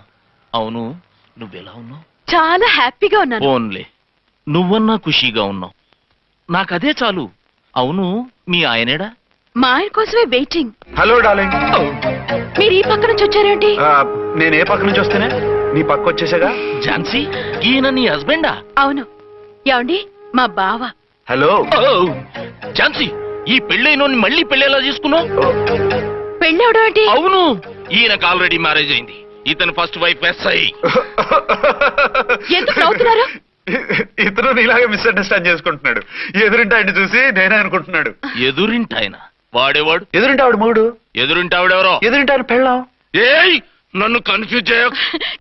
అవును, నువ్వెలా ఉన్నావు? చాలా హ్యాపీగా ఉన్నాను. ఓన్లే నువ్వన్నా ఖుషీగా ఉన్నావు, నాకదే చాలు. అవును, మీ ఆయనేడా? మా ఆయన కోసమే వెయిటింగ్. Hello darling. మీరు ఈ పక్క నుంచి వచ్చారేంటి? నేను ఏ పక్క నుంచి వస్తేనే నీ పక్క వచ్చేసాగా. ఝాన్సీ, ఈయన నీ హస్బెండా? అవును. ఏమండి, మా బావ. హలో. ఝాన్సీ, ఈ పెళ్ళైనోని మళ్ళీ పెళ్ళేలా చేసుకున్నావు? పెళ్ళవడం ఏంటి? అవును, ఈయనకు ఆల్రెడీ మ్యారేజ్ అయింది. ఇతను ఫస్ట్ వైఫ్ ఎస్ఐ. ఎందుకు నవ్వుతున్నారు? ఇతను నీలాగే మిస్అండర్స్టాండ్ చేసుకుంటున్నాడు. ఎదురింటి ఆయన చూసి నేనే అనుకుంటున్నాడు. ఎదురింటాయన వాడేవాడు? ఎదురింటి ఆవిడ మొగుడు. ఎదురింటి ఆవిడెవరో? ఎదురింటి ఆయన పెళ్ళాం. ఏయ్ నన్ను కన్ఫ్యూజ్ చేయ.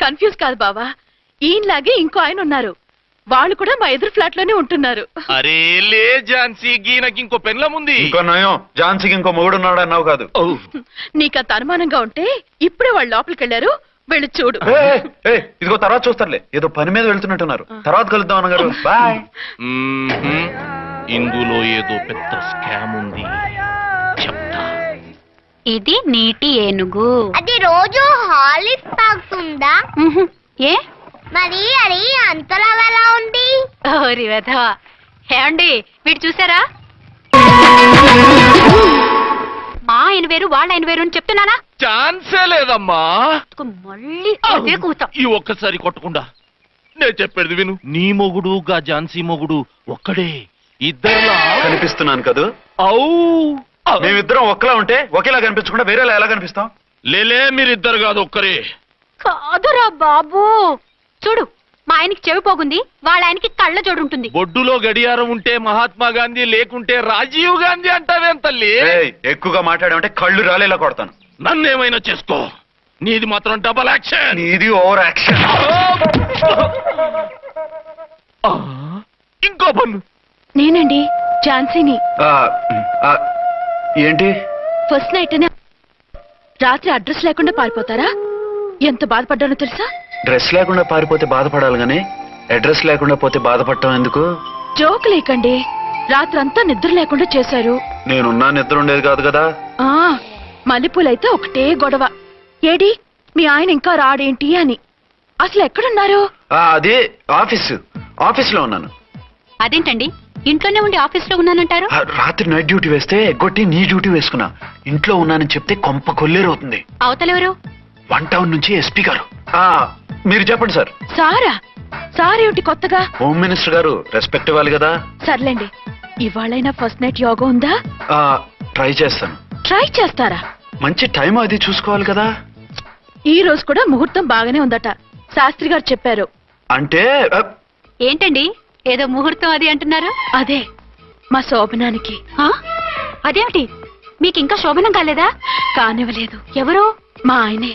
కన్ఫ్యూజ్ కాదు బావా, ఈయనలాగే ఇంకో ఆయన ఉన్నారు. వాళ్ళు కూడా మా ఎదురు ఫ్లాట్ లోనే ఉంటున్నారు. అరే లే ఝాన్సీ, గీనకి ఇంకో పెళ్ళం ఉంది. ఇంకో నయం, ఝాన్సీకి ఇంకో మొగుడు ఉన్నాడు అన్నావు కాదు. నీకంత అనుమానంగా ఉంటే ఇప్పుడే వాళ్ళు లోపలికి వెళ్ళారు, వెళ్ళి చూడు. ఇదిగో తర్వాత చూస్తారులే, ఏదో పని మీద వెళ్తున్నట్టున్నారు. తర్వాత కలుద్దాం అన్నగారు. బాయ్. ఇందులో ఏదో పెద్ద స్కామ్ ఉంది, చెప్తా. ఇది నీటి ఏనుగు. అది రోజు హాలిక్స్ తాగుతుందా? ఏ మరి అది అంతలా ఎలా ఉంది? ఓరి వెధవా. ఏమండి వీడు చూసారా? మా ఆయన వేరు వాళ్ళ ఆయన వేరు అని చెప్తున్నానా? ఛాన్సే లేదమ్మా. మళ్ళీ అదే కూతాం. ఈ ఒక్కసారి కొట్టకుండా నేను చెప్పేది విను. నీ మొగుడు గా ఝాన్సీ మొగుడు ఒక్కడే, ఇద్దరులా కనిపిస్తున్నాను కదూ? మేమిద్దరం ఒక్కలా ఉంటే ఒకేలా కనిపించకుండా వేరేలా ఎలా కనిపిస్తాం? లేలే, మీరిద్దరు కాదు ఒక్కరే. కాదురా బాబు, చూడు మా ఆయనకి చెవి పోగుంది, వాళ్ళ ఆయనకి కళ్ళ జోడు ఉంటుంది. బొడ్డులో గడియారం ఉంటే మహాత్మా గాంధీ, లేకుంటే రాజీవ్ గాంధీ అంటావేం తల్లి? ఎక్కువగా మాట్లాడామంటే కళ్ళు రాలేలా కొడతాను. నన్నేమైనా చేసుకో, నీది మాత్రం డబల్ యాక్షన్. నీది ఓవర్ యాక్షన్. ఇంకో పన్ను. నేనండి ఝాన్సీని. ఏంటి ఫస్ట్ నైట్ రాత్రి అడ్రస్ లేకుండా పారిపోతారా? ఎంత బాధపడ్డానో తెలుసా? డ్రెస్ లేకుండా పారిపోతే బాధపడాలి గానీ అడ్రస్ లేకుండా పోతే బాధపడటం ఎందుకు? జోక్ లేకండి, రాత్రంతా నిద్ర లేకుండా చేశారు. నేనున్నా నిద్ర ఉండేది కాదు కదా. మల్లెపూలైతే ఒకటే గొడవ. ఏడి మీ ఆయన ఇంకా రాడేంటి అని. అసలు ఎక్కడున్నారు? అది ఆఫీస్ లో ఉన్నాను. అదేంటండి ఇంట్లోనే ఉండి ఆఫీస్ లో ఉన్నానంటారు? రాత్రి నైట్ డ్యూటీ వేస్తే ఎగ్గొట్టి నీ డ్యూటీ వేసుకున్నా. ఇంట్లో ఉన్నానని చెప్తే కొంప కొల్లేరవుతుంది. అవతలెవరు? 1 టౌన్ నుంచి ఎస్పీ గారు. మీరు చెప్పండి సార్. సారా? సారేమిటి కొత్తగా? హోమ్ మినిస్టర్ గారు, రెస్పెక్ట్ ఇవ్వాలి కదా. సర్లేండి, ఇవాళైనా ఫస్ట్ నైట్ యోగా ఉందా? ట్రై చేస్తాను. ట్రై చేస్తారా? మంచి టైం అది చూసుకోవాలి కదా. ఈ రోజు కూడా ముహూర్తం బాగానే ఉందట, శాస్త్రి గారు చెప్పారు. అంటే ఏంటండి ఏదో ముహూర్తం అది అంటున్నారు? అదే మా శోభనానికి. అదేమిటి మీకు ఇంకా శోభనం కాలేదా? కానివ్వలేదు. ఎవరు? మా ఆయనే.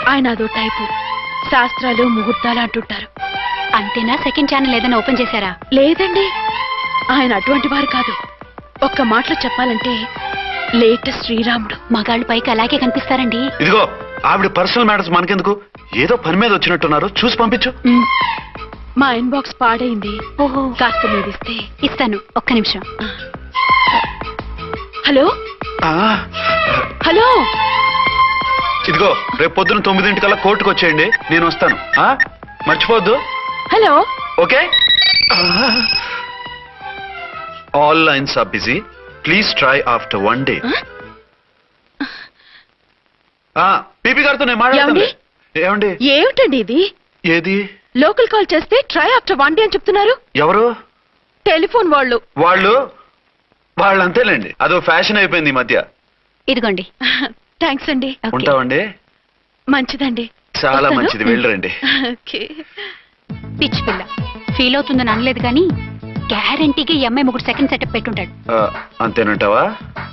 ఆయన అదో టైపు, శాస్త్రాలు ముహూర్తాలు అంటుంటారు. అంతేనా? సెకండ్ ఛానల్ ఏదైనా ఓపెన్ చేశారా? లేదండి, ఆయన అటువంటి వారు కాదు. ఒక్క మాటలో చెప్పాలంటే లేటెస్ట్ శ్రీరాముడు. మగాళ్ళు పైకి అలాగే కనిపిస్తారండి. ఇదిగో ఆవిడ పర్సనల్ మ్యాటర్స్ మనకెందుకు, ఏదో పని మీద వచ్చినట్టున్నారు, చూసి పంపించు. మా ఇన్బాక్స్ పాడైంది. ఓహో, కాస్త మీరు ఇస్తే. ఇస్తాను, ఒక్క నిమిషం. హలో హలో, ఇదిగో రేపు పొద్దున 9 కోర్టుకు వచ్చేయండి, నేను వస్తాను. మర్చిపోవద్దు. Hello. Okay. All lines are busy, please try after 1 day. PP గారితో నేను మాట్లాడండి. ఏమండి? ఏమిటండి ఇది? ఏది? లోకల్ కాల్ చేస్తే ట్రై ఆఫ్టర్ 1 day అని చెప్తున్నారు. ఎవరు? టెలిఫోన్ వాళ్ళు అంతేలేండి, అదో ఫ్యాషన్ అయిపోయింది ఈ మధ్య. ఇదిగోండి. థ్యాంక్స్ అండి. ఉంటామండి. మంచిదండి. చాలా మంచిది, వెళ్ళరండి. పిచ్చి పిల్ల ఫీల్ అవుతుందని అనలేదు కానీ గ్యారంటీగా ఈ అమ్మాయి ముగ్గురు సెకండ్ సెటప్ పెట్టుంటాడు. అంతేనంటావా?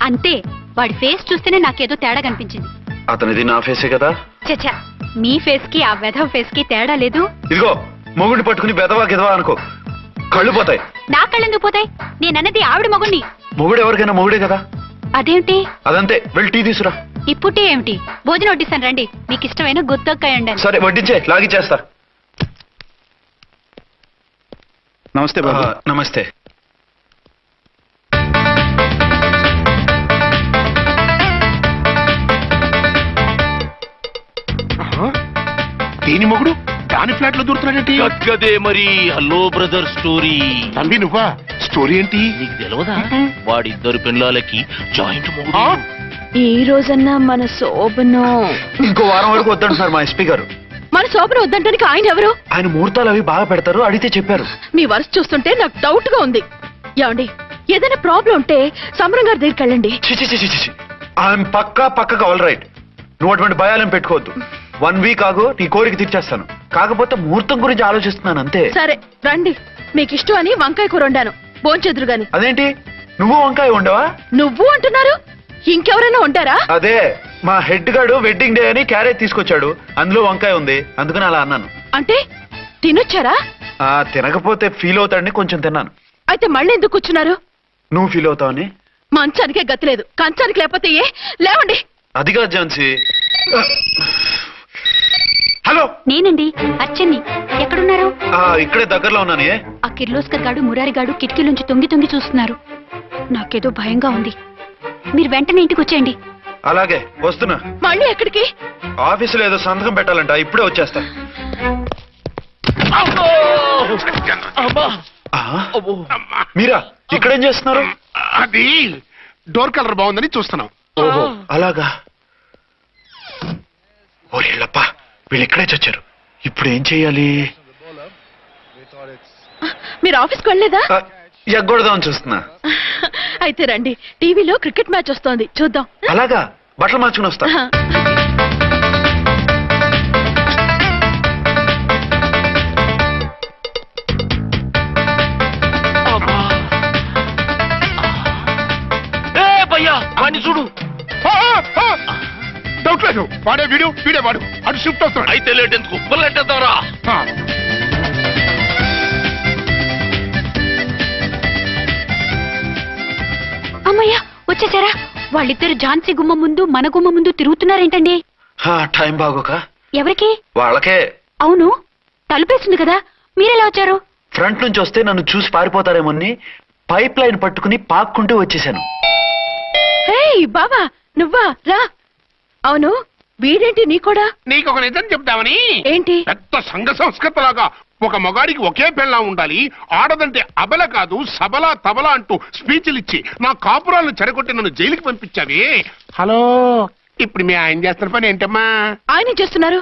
అంతే. వాడి ఫేస్ చూస్తేనే నాకేదో తేడా కనిపించింది. అతనిది నా ఫేసే కదా. చచ్చా, మీ ఫేస్ కి ఆ వెధవ ఫేస్ కి తేడా లేదు. ఇదిగో మొగుడిని పట్టుకుని బెదవా గిదవా అనుకో, కళ్ళు పోతాయి. నా కళ్ళు ఎందుకు పోతాయి? నేనన్నది ఆవిడ మొగుడిని. మొగుడు ఎవరికైనా మొగుడే కదా. అదేమిటి? అదంతే, వెళ్ళి టీ తీసురా. ఇప్పుడు టీ ఏమిటి? భోజనం వడ్డిస్తాను రండి, మీకు ఇష్టమైన గుత్తొక్కాయ ఉండండి. సరే వడ్డించే, లాగిచ్చేస్తా. నమస్తే బాబు. నమస్తే. దీని మొగుడు దాని ఫ్లాట్ లో దూరుతున్నాడేంటి? గదే మరి. Hello brother story. తమ్మి నువ్వా? స్టోరీ ఏంటి? నీకు తెలియదా? వాడిద్దరు పిల్లలకి జాయింట్ మొగుడు. ఈ రోజన్నా మన శోభనం. ఇంకో వారం వరకు వద్దంటున్నారు మా ఎస్పీ గారు. మన శోభనం వద్దంటానికి ఆయన ఎవరు? ఆయన ముహూర్తాలు అవి బాగా పెడతారు, అడిగితే చెప్పారు. మీ వరుస చూస్తుంటే నాకు డౌట్ గా ఉంది. ఏమండి, ఏదైనా ప్రాబ్లం ఉంటే సమరం గారి దగ్గరికి వెళ్ళండి. ఆయన పక్కా ఆల్ రైట్. నువ్వు అటువంటి భయాలను పెట్టుకోవద్దు. 1 week ఆగు, నీ కోరిక తీర్చేస్తాను. కాకపోతే ముహూర్తం గురించి ఆలోచిస్తున్నాను అంతే. సరే రండి, మీకు ఇష్టం అని వంకాయ కూర వండాను, భోంచెదురు గాని. అదేంటి నువ్వు వంకాయ ఉండవా? నువ్వు అంటున్నారు, ఇంకెవరైనా ఉంటారా? అదే మా హెడ్ గాడు వెడ్డింగ్ డే అని క్యారేజ్ తీసుకొచ్చాడు, అందులో వంకాయ ఉంది, అందుకని అలా అన్నాను. అంటే తినొచ్చారా? తినకపోతే ఫీల్ అవుతాడని కొంచెం తిన్నాను. అయితే మళ్ళీ ఎందుకు కూర్చున్నారు? నువ్వు ఫీల్ అవుతావని. మంచానికే గతి లేదు, కంచానికి లేకపోతే ఏ? లేవండి. అదిగా ఝాన్సీ. హలో, నేనండి అర్చన్ని. ఎక్కడున్నారు? ఇక్కడే దగ్గరలో ఉన్నానే. ఆ కిర్లోస్కర్ గాడు మురారి గాడు కిటికీలోంచి తొంగి తొంగి చూస్తున్నారు. నాకేదో భయంగా ఉంది. మీరు వెంటనే ఇంటికి వచ్చేయండి. అలాగే వస్తున్నా. మళ్ళీ ఎక్కడికి? ఆఫీసులో ఏదో సంతకం పెట్టాలంట, ఇప్పుడే వచ్చేస్తా. మీరా ఇక్కడేం చేస్తున్నారు? అది డోర్ కలర్ బాగుందని చూస్తున్నాం. ఓహో అలాగా. ఓరేళ్ళప్ప, వీళ్ళు ఇక్కడే చచ్చారు. ఇప్పుడు ఏం చెయ్యాలి? మీరు ఆఫీస్కి వెళ్ళలేదా? ఎగ్గొడదామని చూస్తున్నా. అయితే రండి, టీవీలో క్రికెట్ మ్యాచ్ వస్తోంది, చూద్దాం. అలాగా, బట్టలు మార్చుకుని వస్తా. వాడిని చూడు. డౌట్ లేదు, వాడే వీడే వాడు. అటు షిఫ్ట్ అవుతాడు. అయితే లేట్ ఎందుకు, బుల్లెట్టేద్దాంరా. అమ్మయ్యా వచ్చేసారా? వాళ్ళిద్దరు ఝాన్సీ గుమ్మ ముందు మన గుమ్మ ముందు తిరుగుతున్నారేంటండి? టైం బాగోక. ఎవరికి? వాళ్ళకే. అవును, తలుపేస్తుంది కదా, మీరెలా వచ్చారు? ఫ్రంట్ నుంచి వస్తే నన్ను చూసి పారిపోతారేమోని పైప్ లైన్ పట్టుకుని పాక్కుంటూ వచ్చేసాను. బాబా నువ్వా? రా. అవును, వీడేంటి నీ కూడా? నీకు ఒక నిజం చెప్తామని. ఏంటి? పెద్ద సంఘ సంస్కృత లాగా ఒక మగాడికి ఒకే పెళ్ళం ఉండాలి, ఆడదంటే అబల కాదు సబలా తబలా అంటూ స్పీచ్లు ఇచ్చి నా కాపురాలను చెడగొట్టి నన్ను జైలుకి పంపించావి. హలో, ఇప్పుడు మీ ఆయన చేస్తున్న పని ఏంటమ్మా? ఆయన చేస్తున్నారు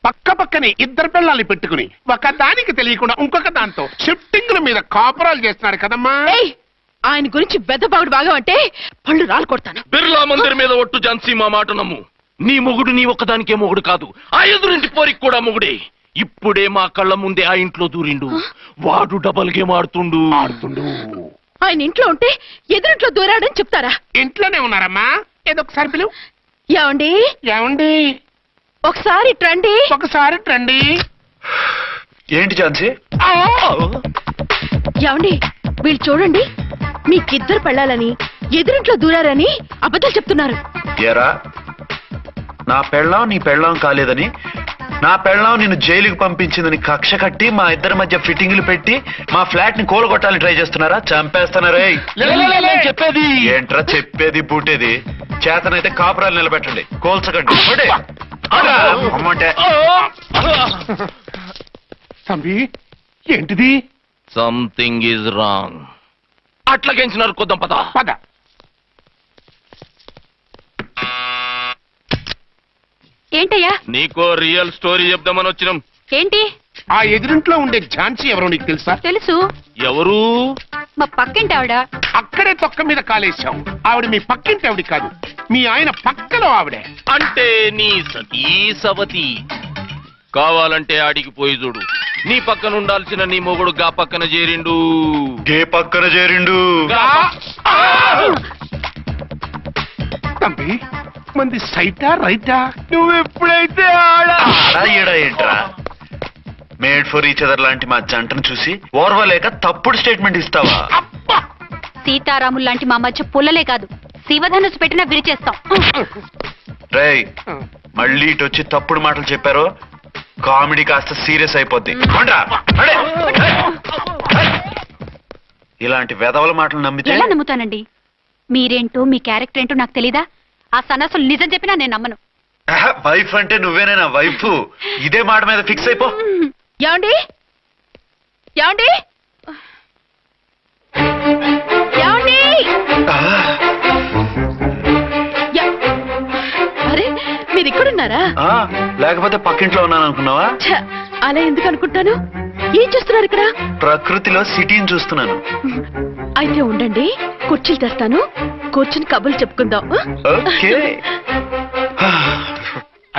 పక్క పక్కనే ఇద్దరు పిల్లల్ని పెట్టుకుని ఒక దానికి తెలియకుండా ఇంకొక దాంతో షిఫ్టింగ్ల మీద కాపురాలు చేస్తున్నారు కదమ్మా. ఆయన గురించి బెద్దబాగుడు బాగా అంటే పళ్ళు రాలు కొడతాను. బిర్లా మందిర్ మీద ఒట్టు ఝాన్సీ, మా మాట నమ్ము. నీ మొగుడు నీ ఒక్కదానికే మొగుడు కాదు, ఆ ఎదురింటి పోరికి కూడా మొగుడే. ఇప్పుడే మా కళ్ళ ముందే ఆ ఇంట్లో దూరిండు. వాడు డబల్ గేమ్ ఆడుతుండు. ఆయన ఇంట్లో ఉంటే ఎదురింట్లో దూరాడని చెప్తారా? ఇంట్లోనే ఉన్నారమ్మా. ఏదో ఒకసారి పిలువు. ఏమండి? ఏమండి? ఒకసారి ట్రండి. ఒకసారి ట్రండి. ఏంటి ఝాన్సీ? ఏమండి, వీళ్ళు చూడండి, మీకిద్దరు పెళ్ళాలని ఎదురింట్లో దూరారని అబద్ధాలు చెప్తున్నారు. ఏరా, నా పెళ్ళాం నీ పెళ్ళాం కాలేదని, నా పెళ్ళాం నిన్ను జైలుకి పంపించిందని కక్ష కట్టి మా ఇద్దరి మధ్య ఫిట్టింగ్లు పెట్టి మా ఫ్లాట్ ని కూలగొట్టాలని ట్రై చేస్తున్నారా? చంపేస్తున్నారే. చెప్పేది ఏంట్రా చెప్పేది బూటేది? చేతనైతే కాపురాలు నిలబెట్టండి, కోల్చకండి. అమ్మంటే తంబి, ఏంటిది? Something is wrong. అట్లాగెంచినారు కొద్దాం, పద పద. ఏంటయ్యా? నీకో రియల్ స్టోరీ చెప్దామని వచ్చినాం. ఏంటి? ఆ ఎదురింట్లో ఉండే ఝాన్సీ ఎవరో నీకు తెలుసా? తెలుసు. ఎవరు? మా పక్కింటి ఆవిడ. అక్కడే తొక్క మీద కాలేశావు. ఆవిడ మీ పక్కింటి ఆవిడ కాదు, మీ ఆయన పక్కలో ఆవిడే. అంటే నీ సతీ సవతి. కావాలంటే ఆడికి పోయి చూడు, నీ పక్కన ఉండాల్సిన నీ మొగుడు గా పక్కన చేరిండు. గే పక్కన చేరిండు. తంబి, మంది సైటా రైటా? నువ్వు ఎప్పుడైతే ఈడా ఏంట్రా? మేడ్ ఫర్ ఈచ్ అదర్ లాంటి మా జంటను చూసి ఓర్వలేక తప్పుడు స్టేట్మెంట్ ఇస్తావా? సీతారాములు లాంటి మా మధ్య పుల్లలే కాదు, శివధనుసు పెట్టినా విరిచేస్తాం. రేయ్, మళ్ళీ ఇటు వచ్చి తప్పుడు మాటలు చెప్పారో కామెడీ కాస్త సీరియస్ అయిపోద్ది. ఇలాంటి వెధవల మాటలు నమ్మితే ఎలా నమ్ముతానండి? మీరేంటో మీ క్యారెక్టర్ ఏంటో నాకు తెలీదా? ఆ సన్నాసులు నిజం చెప్పినా నేను నమ్మను. వైఫ్ అంటే నువ్వేనా వైఫ్? ఇదే మాట మీద ఫిక్స్ అయిపో. ఏమండి? ఏమండి? ఏమండి? అరే, మీరు ఇక్కడున్నారా? లేకపోతే పక్కింట్లో ఉన్నాను అనుకున్నావా? అలా ఎందుకు అనుకుంటాను? ఏం చేస్తున్నారు ఇక్కడ? ప్రకృతిలో సిటీని చూస్తున్నాను. అయితే ఉండండి, కుర్చీలు తెస్తాను, కూర్చుని కబుర్లు చెప్పుకుందాం. ఓకే.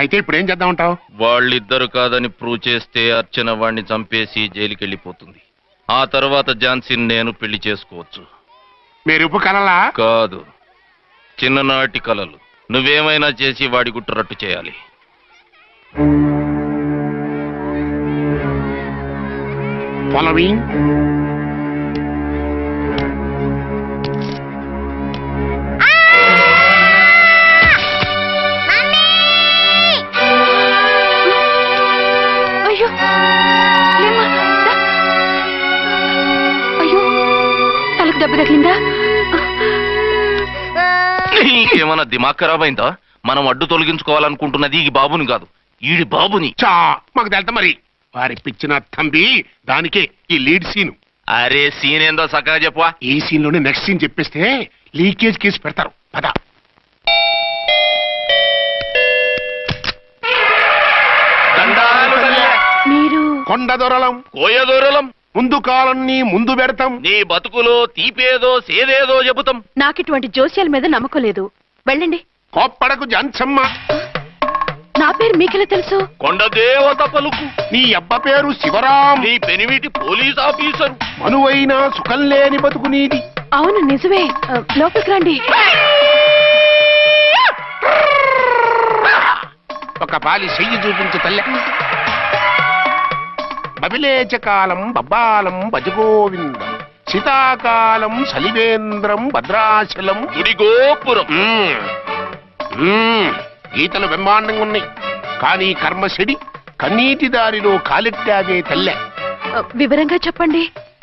అయితే ఇప్పుడు ఏం చేద్దామంటావు? వాళ్ళిద్దరు కాదని ప్రూవ్ చేస్తే అర్చన వాణ్ణి చంపేసి జైలుకి వెళ్ళిపోతుంది. ఆ తర్వాత ఝాన్సీని నేను పెళ్లి చేసుకోవచ్చు. మీరు ఉప్పు కలలా? కాదు, చిన్ననాటి కలలు. నువ్వేమైనా చేసి వాడి గుట్టు రట్టు చేయాలి. ఫాలోయింగ్. అయ్యో లేమ్మా, దా. అయ్యో తలకు దెబ్బ తగిలిందా? నీకేమన్నా దిమాగ్ ఖరాబ్ అయిందా? మనం అడ్డు తొలగించుకోవాలనుకుంటున్నది ఈ బాబుని కాదు, ఈడి బాబుని. చా మాకు తెలుతా మరి. వారి పిచ్చిన తంబి దానికే ఈ లీడ్ సీన్. అరే సీన్ ఏందో సక్కగా చెప్పవా? ఈ సీన్ లోనే నెక్స్ట్ సీన్ చెప్పేస్తే లీకేజ్ కేసు పెడతారు. పద. మీరు కొండ దొరలం కోయ దూరలం ముందు కాలన్నీ ముందు పెడతాం. నీ బతుకులో తీపేదో సేదేదో చెబుతాం. నాకు ఇటువంటి జోస్యాల మీద నమ్మకం లేదు. వెళ్ళండి. కోప్పడకు జాన్సమ్మ. నా పేరు మీకెలా తెలుసు? కొండ దేవత పలుకు. నీ అబ్బ పేరు శివరాం. నీ పెనిమిటి పోలీస్ ఆఫీసరు. మనువైనా సుఖం లేని బతుకు నీది. అవును నిజమే. లోపలికి రండి. ఒక పాలి చెయ్యి చూపించు తల్లె. బబిలేచకాలం బబ్బాలం భజగోవిందం శీతాకాలం సలివేంద్రం భద్రాచలం గుడిగోపురం. గీతలు బ్రహ్మాండంగా ఉన్నాయి, కానీ కర్మశడి కన్నీటి దారిలో కాలెట్టావే తల్లె. వివరంగా చెప్పండి.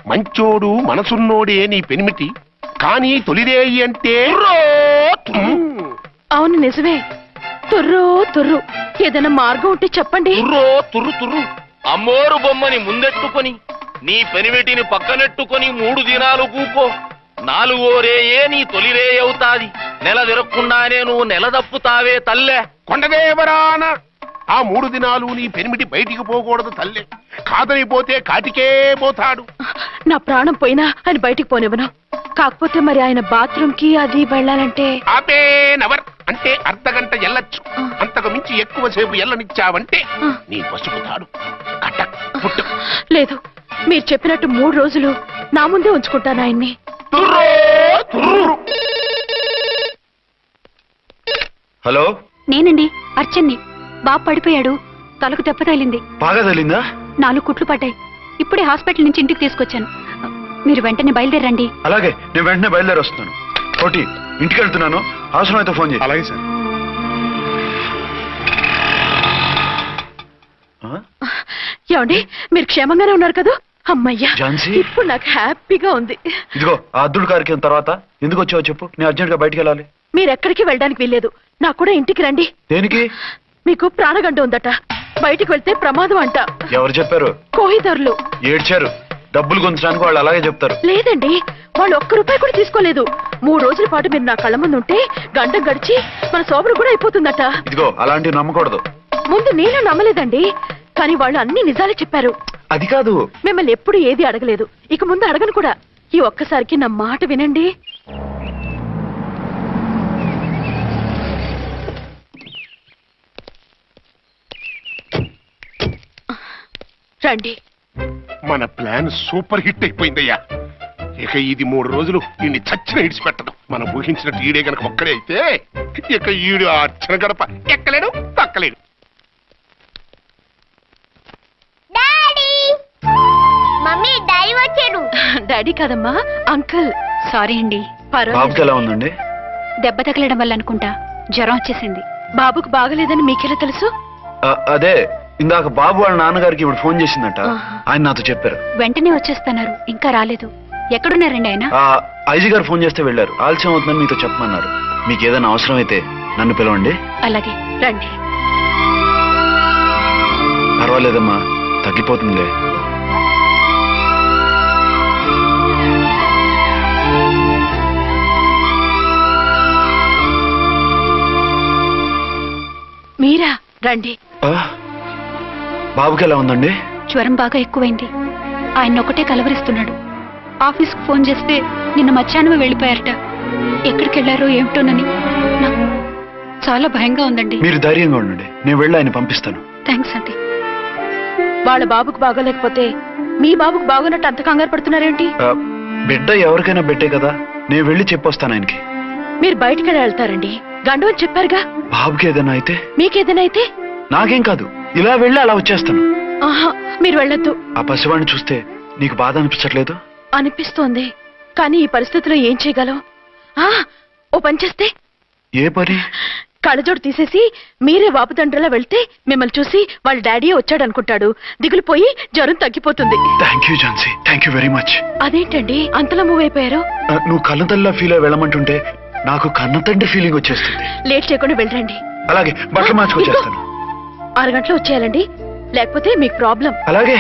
మంచోడు మనసున్నోడే నీ పెనిమిటి, కానీ తొలిరేయి అంటే అవును నిజమే. తుర్రు తుర్రు. ఏదైనా మార్గం ఉంటే చెప్పండి. తుర్రో తుర్రు తుర్రు. అమ్మోరు బొమ్మని ముందెట్టుకొని నీ పెనిమిటిని పక్కనెట్టుకొని 3 దినాలు కూకో. 4వ రేయే నీ తొలి రే అవుతాది. నెల తిరగకుండానే నువ్వు నెల తప్పుతావే తల్లే. కొండదేవరాన ఆ 3 దినాలు నీ పెనిమిటి బయటికి పోకూడదు తల్లే. కాదని పోతే కాటికే పోతాడు. నా ప్రాణం పోయినా ఆయన బయటికి పోనివ్వను. కాకపోతే మరి ఆయన బాత్రూమ్ కి అది వెళ్ళాలంటే ఆపేనవర్ అంటే అర్ధగంట ఎల్లొచ్చు. అంతకు మించి ఎక్కువసేపు ఎల్లనిచ్చావంటే నీ పసుపుతాడు కటక్ పుట్టు. లేదు, మీరు చెప్పినట్టు 3 రోజులు నా ముందే ఉంచుకుంటాను ఆయన్ని. హలో, నేనండి అర్చన్ని. బాబు పడిపోయాడు, తలకు దెబ్బ తగిలింది. బాగా తగిలిందా? 4 కుట్లు పడ్డాయి. ఇప్పుడే హాస్పిటల్ నుంచి ఇంటికి తీసుకొచ్చాను. మీరు వెంటనే బయలుదేరండి. అలాగే, నేను వెంటనే బయలుదేరి వస్తున్నాను. కోటి, ఇంటికి వెళ్తున్నాను. అవసరమైతే ఫోన్ చేయి. అలాగే సార్. ఏమండి, మీరు క్షేమంగానే ఉన్నారు కదా? అమ్మయ్యా, ఝాన్సీ? ఇప్పుడు నాకు హ్యాపీగా ఉంది. ఇదిగో ఆ అద్దుడు కార్యక్రమం తర్వాత ఎందుకు వచ్చావో చెప్పు. నేను అర్జెంట్ గా బయటికి వెళ్ళాలి. మీరు ఎక్కడికి వెళ్ళడానికి వీల్లేదు. నాకు కూడా ఇంటికి రండి. దేనికి? మీకు ప్రాణగంట ఉందట. బయటికి వెళ్తే ప్రమాదం అంట. ఎవరు చెప్పారు? కోహిదర్లు ఏడ్చారు. డబ్బులు గుంచడానికి వాళ్ళు అలాగే చెప్తారు. లేదండి, వాళ్ళు 1 రూపాయి కూడా తీసుకోలేదు. 3 రోజుల పాటు మీరు నా కళ్ళ ముందు ఉంటే గంట గడిచి మన సోబరు కూడా అయిపోతుందట. ఇదిగో అలాంటివి నమ్మకూడదు. ముందు నేను నమ్మలేదండి, కానీ వాళ్ళు అన్ని నిజాలే చెప్పారు. అది కాదు, మిమ్మల్ని ఎప్పుడు ఏది అడగలేదు, ఇక ముందు అడగను కూడా. ఈ ఒక్కసారికి నా మాట వినండి. రండి. మన ప్లాన్ సూపర్ హిట్ అయిపోయిందయ్యా. ఇక ఇది 3 రోజులు ఈయన్ని చచ్చిన ఇడిచిపెట్టడం. మనం ఊహించినట్టు ఈడే గనక ఒక్కడే అయితే ఇక ఈడు ఆ అర్చన గడప ఎక్కలేడు, తక్కలేడు. మమ్మీ డాడీ వచ్చాడు. డాడీ కాదమ్మా, అంకుల్. సారీ అండి. బాబుకి ఎలా ఉందండి? దెబ్బ తగలడం వల్ల అనుకుంటా జ్వరం వచ్చేసింది. బాబుకు బాగలేదని మీకెలా తెలుసు? అదే ఇందాక బాబు వాళ్ళ నాన్నగారికి ఇప్పుడు ఫోన్ చేసిందట. ఆయన నాతో చెప్పారు. వెంటనే వచ్చేస్తున్నారు, ఇంకా రాలేదు. ఎక్కడున్నారండి ఆయన? ఐజీ గారు ఫోన్ చేస్తే వెళ్ళారు. ఆలస్యం అవుతుందని మీతో చెప్పమన్నారు. మీకు ఏదైనా అవసరం అయితే నన్ను పిలవండి. అలాగే రండి. పర్వాలేదమ్మా, తగ్గిపోతుందిలే. మీరా? రండి. బాబుకి ఎలా ఉందండి? జ్వరం బాగా ఎక్కువైంది. ఆయన ఒకటే కలవరిస్తున్నాడు. ఆఫీస్కు ఫోన్ చేస్తే నిన్న మధ్యాహ్నమే వెళ్ళిపోయారట. ఎక్కడికి వెళ్లారో ఏమిటోనని చాలా భయంగా ఉందండి. మీరు ధైర్యంగా ఉండండి, నేను వెళ్ళి ఆయన పంపిస్తాను. థ్యాంక్స్ అండి. వాళ్ళ బాబుకు బాగోలేకపోతే మీ బాబుకు బాగోనట్టు అంత కంగారు పడుతున్నారేంటి? బిడ్డ ఎవరికైనా బిడ్డే కదా, నేను వెళ్ళి చెప్పొస్తాను ఆయనకి. మీరు బయటికి వెళ్తారండి, గండు అని చెప్పారుగా. బాబుకి ఏదైనా అయితే? మీకేదైనా అయితే? నాకేం కాదు, ఇలా వెళ్ళి అలా వచ్చేస్తాను. ఆహా, మీరు వెళ్ళొద్దు. ఆ పసివాడిని చూస్తే నీకు బాధ అనిపించట్లేదు? అనిపిస్తోంది, కానీ ఈ పరిస్థితిలో ఏం చేయగలం? ఓ పని చేస్తే? ఏ పని? కళ్ళజోడు తీసేసి మీరే వాపుతండ్రిలా వెళ్తే మిమ్మల్ని చూసి వాళ్ళ డాడీ వచ్చాడు అనుకుంటాడు, దిగులు పోయి జ్వరం తగ్గిపోతుంది. Thank you Jhansi, thank you very much. అదేంటండి అంతలా మూవ్ అయిపోయారు? నువ్వు కన్నతల్లిలా ఫీల్ అయి వెళ్ళమంటుంటే నాకు కన్నతండ్రి ఫీలింగ్ వచ్చేస్తుంది. లేట్ చేయకుండా వెళ్ళండి. అలాగే, బట్టలు మార్చుకొచ్చేస్తాను. 6 గంటలు వచ్చేయాలండి, లేకపోతే మీకు ప్రాబ్లం. అలాగే.